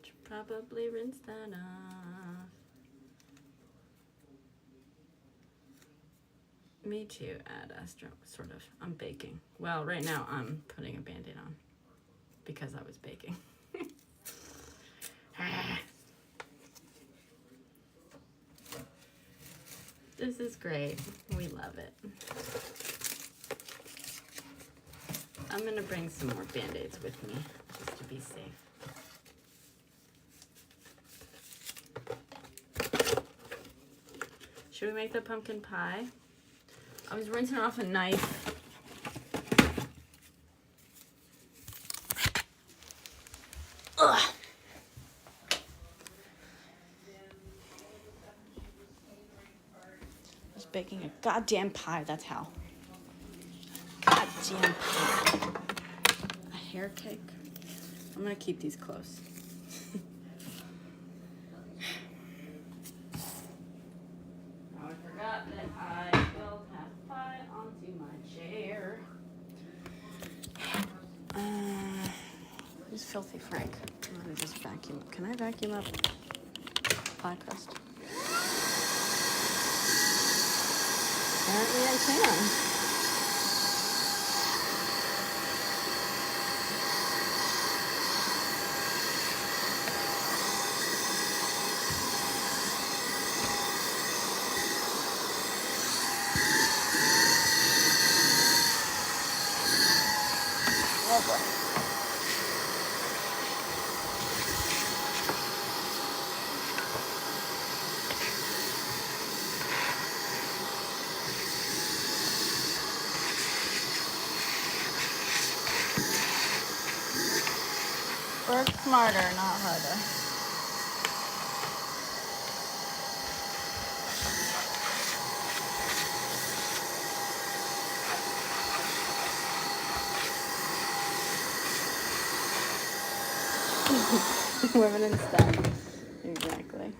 Should probably rinse that off. Me too, Ad Astra, sort of. I'm baking. Well, right now I'm putting a Band-Aid on because I was baking. This is great. We love it. I'm gonna bring some more Band-Aids with me just to be safe. Should we make the pumpkin pie? I was rinsing off a knife. Ugh. I was baking a goddamn pie, that's how. Goddamn pie. A hair cake. I'm gonna keep these close. I forgot that I spilled half pie onto my chair. Who's Filthy Frank? I'm gonna just vacuum. Can I vacuum up pie crust? Apparently I can. Work smarter, not harder. Women in STEM. Exactly.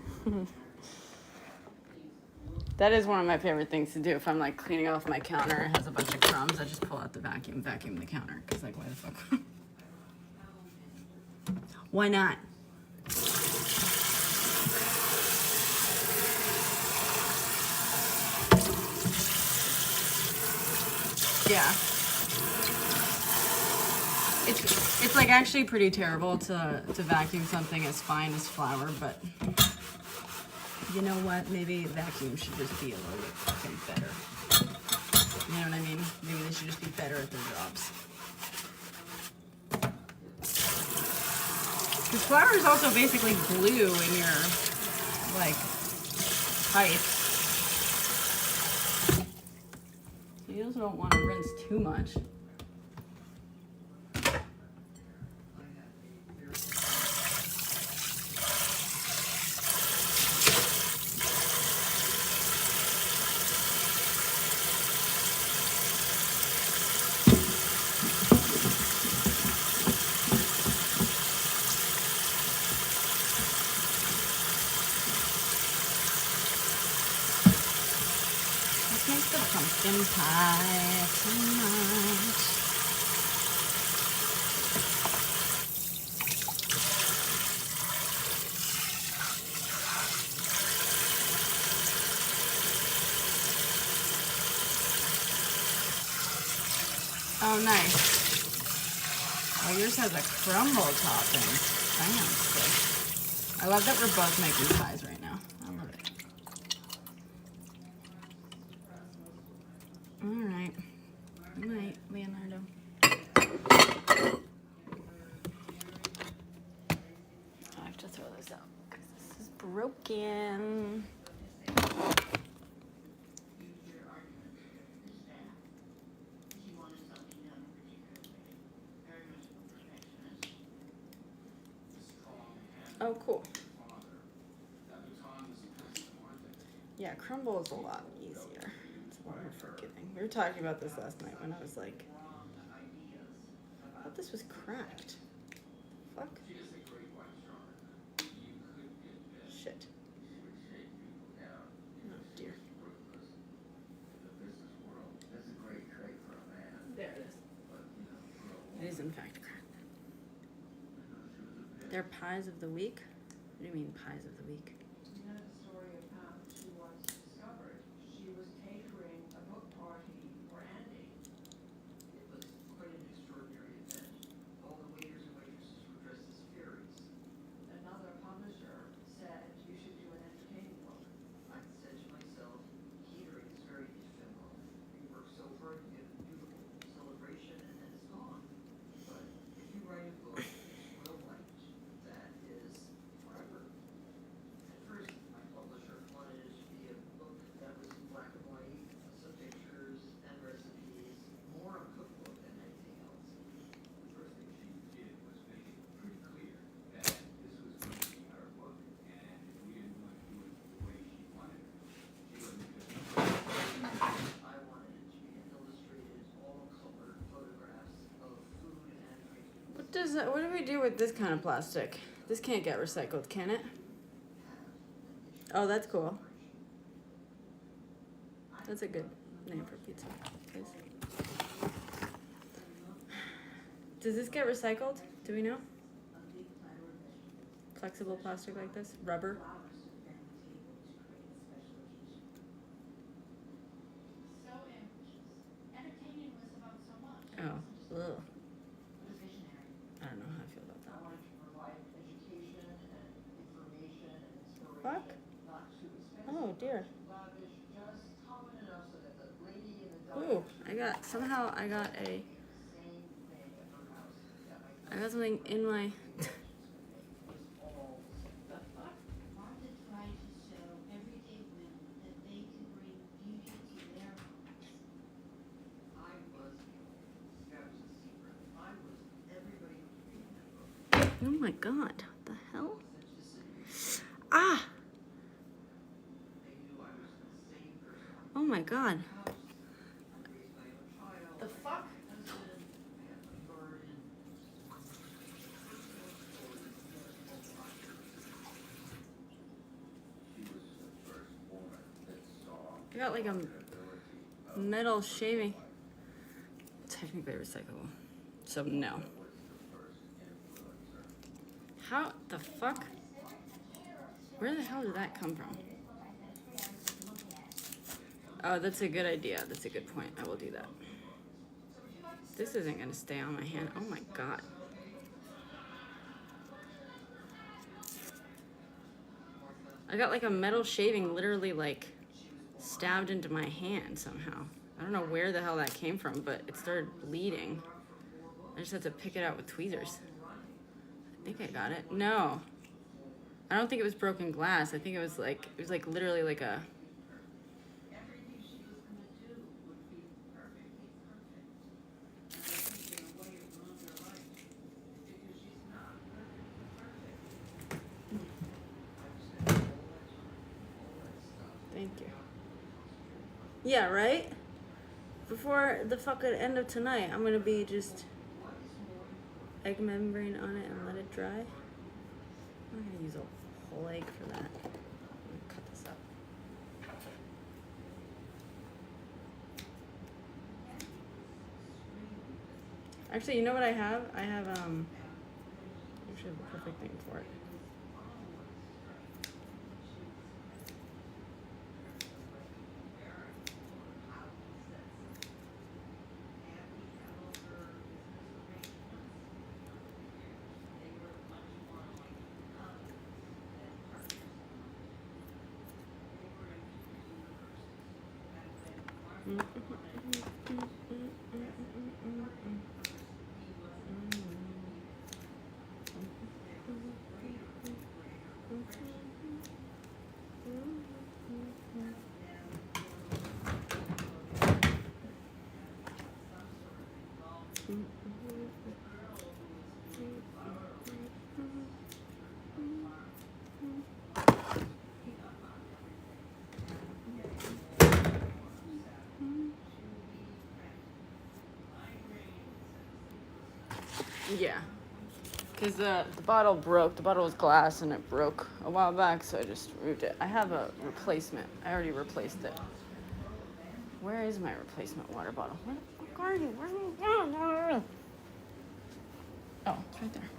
That is one of my favorite things to do. If I'm like cleaning off my counter, it has a bunch of crumbs, I just pull out the vacuum the counter. Because, like, why the fuck? Why not? Yeah. It's like actually pretty terrible to vacuum something as fine as flour, but you know what? Maybe vacuum should just be a little bit fucking better. You know what I mean? Maybe they should just be better at their jobs. Because flour is also basically glue in your, like, pipes. You also don't want to rinse too much. Make the pumpkin pie tonight. Oh, nice. Oh, yours has a crumble topping. Fancy. I love that we're both making pies right now. I love it. All right. Good night, Leonardo. I have to throw this out because this is broken. Oh, cool. Yeah, crumble is a lot easier. It's a lot more forgiving. We were talking about this last night when I was like, I thought this was cracked. Fuck. Shit. Oh dear. There it is. It is in fact cracked. They're pies of the week? What do you mean pies of the week? We had a story of how she was discovered. She was catering a book party for Andy. It was quite an extraordinary event. All the waiters and waitresses were dressed as fairies. Another publisher said you should do an entertaining book. I said to myself, catering is very ephemeral. You work so hard, you get a beautiful celebration, and then it's gone. But if you write a book, well liked, that is forever. At first, my publisher wanted it to be a book that was in black and white, some pictures and recipes, more a cookbook than anything else. The first thing she did was make it pretty clear that this was going to be her book, and if we didn't want to do it the way she wanted it, she wasn't going to do it. I wanted it to be an illustrated, all-colored photographs of food and drink. What do we do with this kind of plastic? This can't get recycled, can it? Oh, that's cool. That's a good name for pizza place. Does this get recycled? Do we know? Flexible plastic like this? Rubber? So entertaining was about so much. Oh, ugh. I don't know how I feel about I that. wanted to provide education and information and inspiration. Fuck. Not too expensive. Oh dear. Lavish, just common enough so that the lady in the Ooh, diner I got a, same thing at her house. That my I got something in my, was all Martha tried to show everyday women that they could bring beauty to their homes. I was, that was a secret. I was, everybody was reading that book. Oh my god, what the hell? Ah! Oh my god. The fuck? I got like a metal shaving. Technically recyclable. So no. How the fuck? Where the hell did that come from? Oh, that's a good idea. That's a good point. I will do that. This isn't gonna stay on my hand. Oh my god. I got like a metal shaving literally like stabbed into my hand somehow. I don't know where the hell that came from, but it started bleeding. I just had to pick it out with tweezers. I think I got it. No. I don't think it was broken glass. I think it was like literally like a... Thank you. Yeah, right? Before the fucking end of tonight, I'm gonna be just egg membrane on it and let it dry. I'm gonna use a whole egg for that. I'm gonna cut this up. Actually, you know what I have? I have actually the perfect thing for it. Yeah, because the bottle broke. The bottle was glass and it broke a while back, so I just removed it. I have a replacement. I already replaced it. Where is my replacement water bottle? Where the fuck are you? Where are you? Oh, it's right there.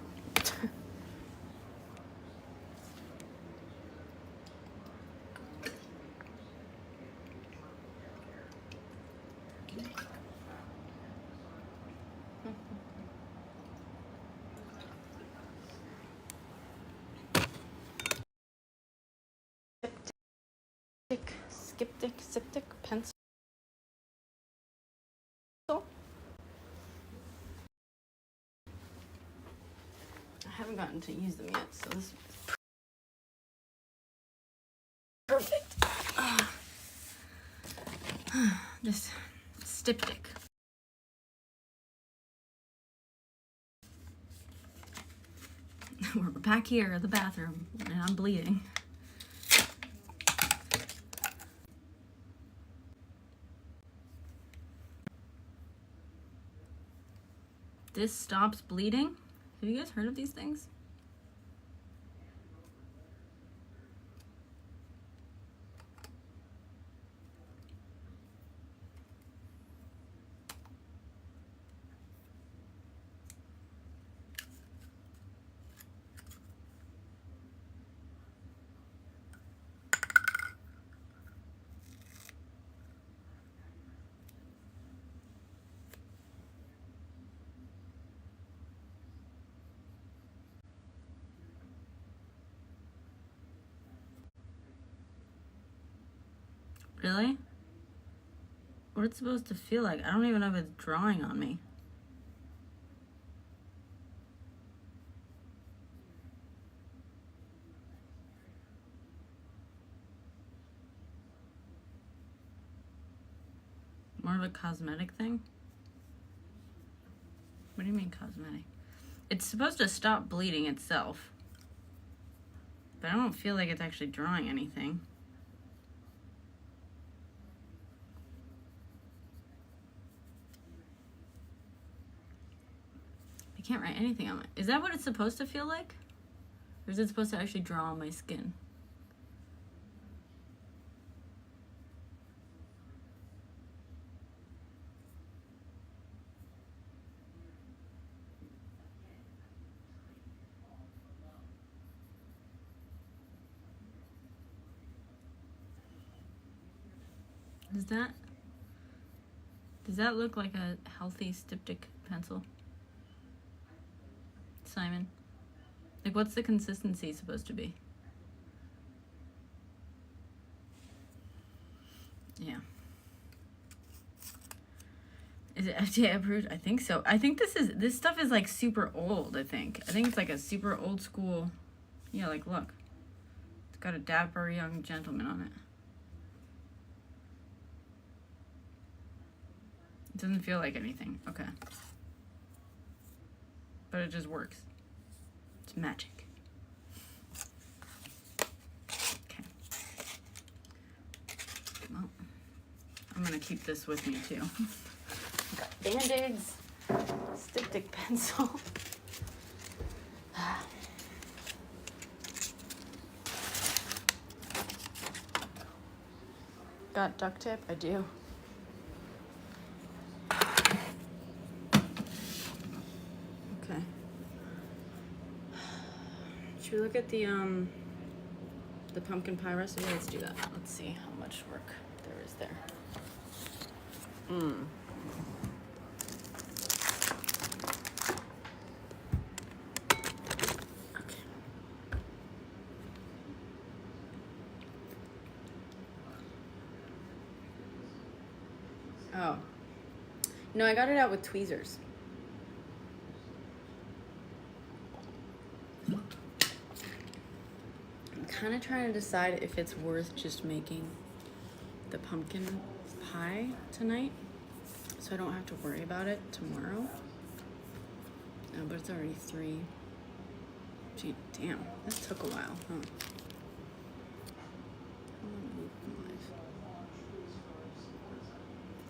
Skeptic pencil. I haven't gotten to use them yet, so this is perfect. This styptic. We're back here at the bathroom, and I'm bleeding. This stops bleeding. Have you guys heard of these things? Really? What's it supposed to feel like? I don't even know if it's drawing on me. More of a cosmetic thing? What do you mean cosmetic? It's supposed to stop bleeding itself. But I don't feel like it's actually drawing anything. I can't write anything on it. Is that what it's supposed to feel like? Or is it supposed to actually draw on my skin? Does that look like a healthy styptic pencil? Simon? Like, what's the consistency supposed to be? Yeah. Is it FDA approved? I think so. I think this stuff is like super old, I think it's like a super old school. Yeah, like look. It's got a dapper young gentleman on it. It doesn't feel like anything. Okay. But it just works. It's magic. Okay. Well, I'm gonna keep this with me too. Got Band-Aids, styptic pencil. Got duct tape? I do. Okay. Should we look at the pumpkin pie recipe? Let's do that. Let's see how much work there is there. Okay. Oh. No, I got it out with tweezers. I'm kind of trying to decide if it's worth just making the pumpkin pie tonight, so I don't have to worry about it tomorrow. Oh, but it's already 3. Gee, damn, this took a while, huh?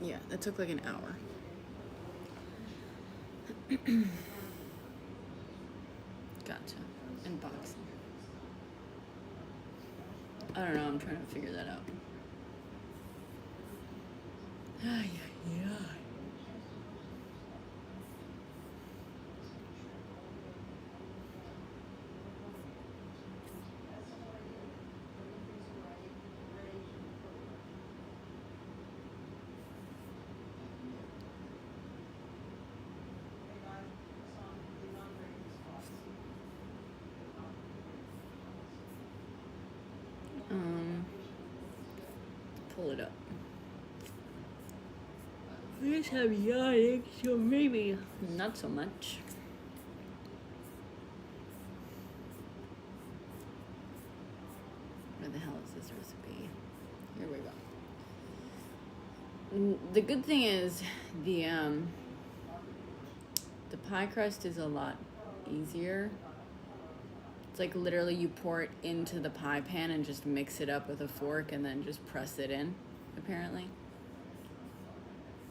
Yeah, that took like an hour. Gotcha. Unboxing. I don't know, I'm trying to figure that out. Ay, ay, ay. Pull it up. I just have yawning, so maybe not so much. Where the hell is this recipe? Here we go. The good thing is the pie crust is a lot easier. It's like literally you pour it into the pie pan and just mix it up with a fork and then just press it in, apparently.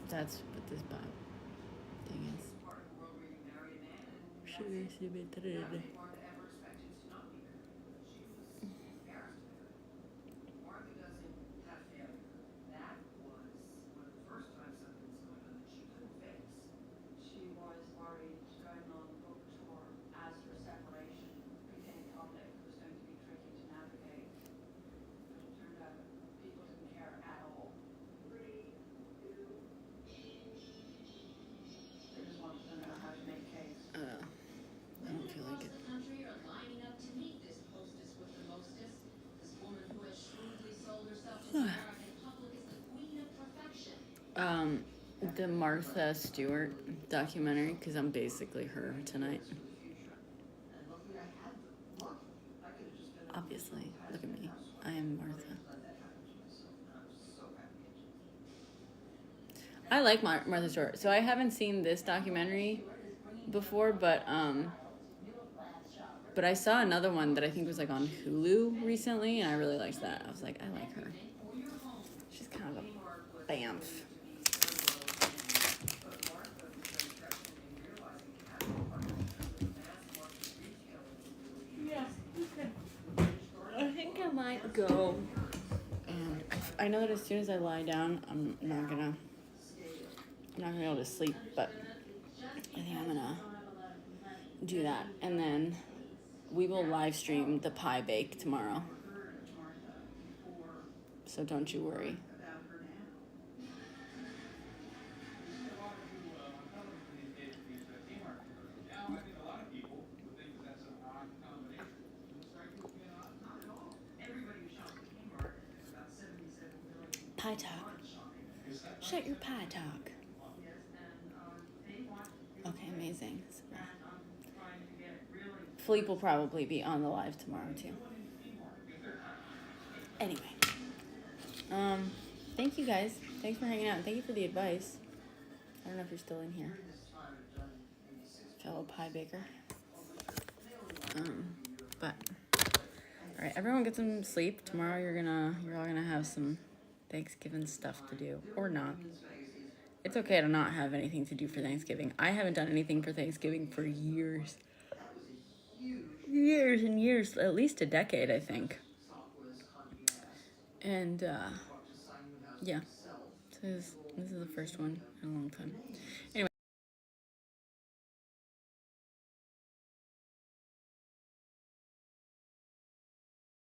That's what this pie thing is. Part of the world where you marry a man and nothing more to ever expect him to not be there. She was embarrassed of it. Martha doesn't have failure. That was one of the first times something was going on that she couldn't face. She was worried going on book tour as her separation became public was going to be tricky to navigate. But it turned out that people didn't care at all. They just wanted to know how to make cakes. I don't feel like it. The country are lining up to meet this hostess with the mostest. This woman who has shrewdly sold herself to the American public as the queen of perfection. The Martha Stewart documentary, because I'm basically her tonight. Obviously, look at me. I am Martha. I like Martha Stewart. So I haven't seen this documentary before, but But I saw another one that I think was like on Hulu recently, and I really liked that. I was like, I like her. She's kind of a bamf. Yeah, okay. I think I might go. And I know that as soon as I lie down, I'm not gonna be able to sleep, but I think I'm gonna do that, and then we will live stream the pie bake tomorrow. So don't you worry. Now, I think a lot of people would think that that's an odd combination. Does it strike you as being odd? Not at all. Everybody who shops at Kmart is about 77 million. Pie talk. Shut your pie talk. Yes, and they want Okay, amazing. and trying to get really Philippe will probably be on the live tomorrow too. Anyway, thank you guys. Thanks for hanging out. Thank you for the advice. I don't know if you're still in here, fellow pie baker. But all right, everyone get some sleep. Tomorrow you're all gonna have some Thanksgiving stuff to do, or not. It's okay to not have anything to do for Thanksgiving. I haven't done anything for Thanksgiving for years. Years and years, at least a decade, I think. And yeah, so this is the first one in a long time. Anyway.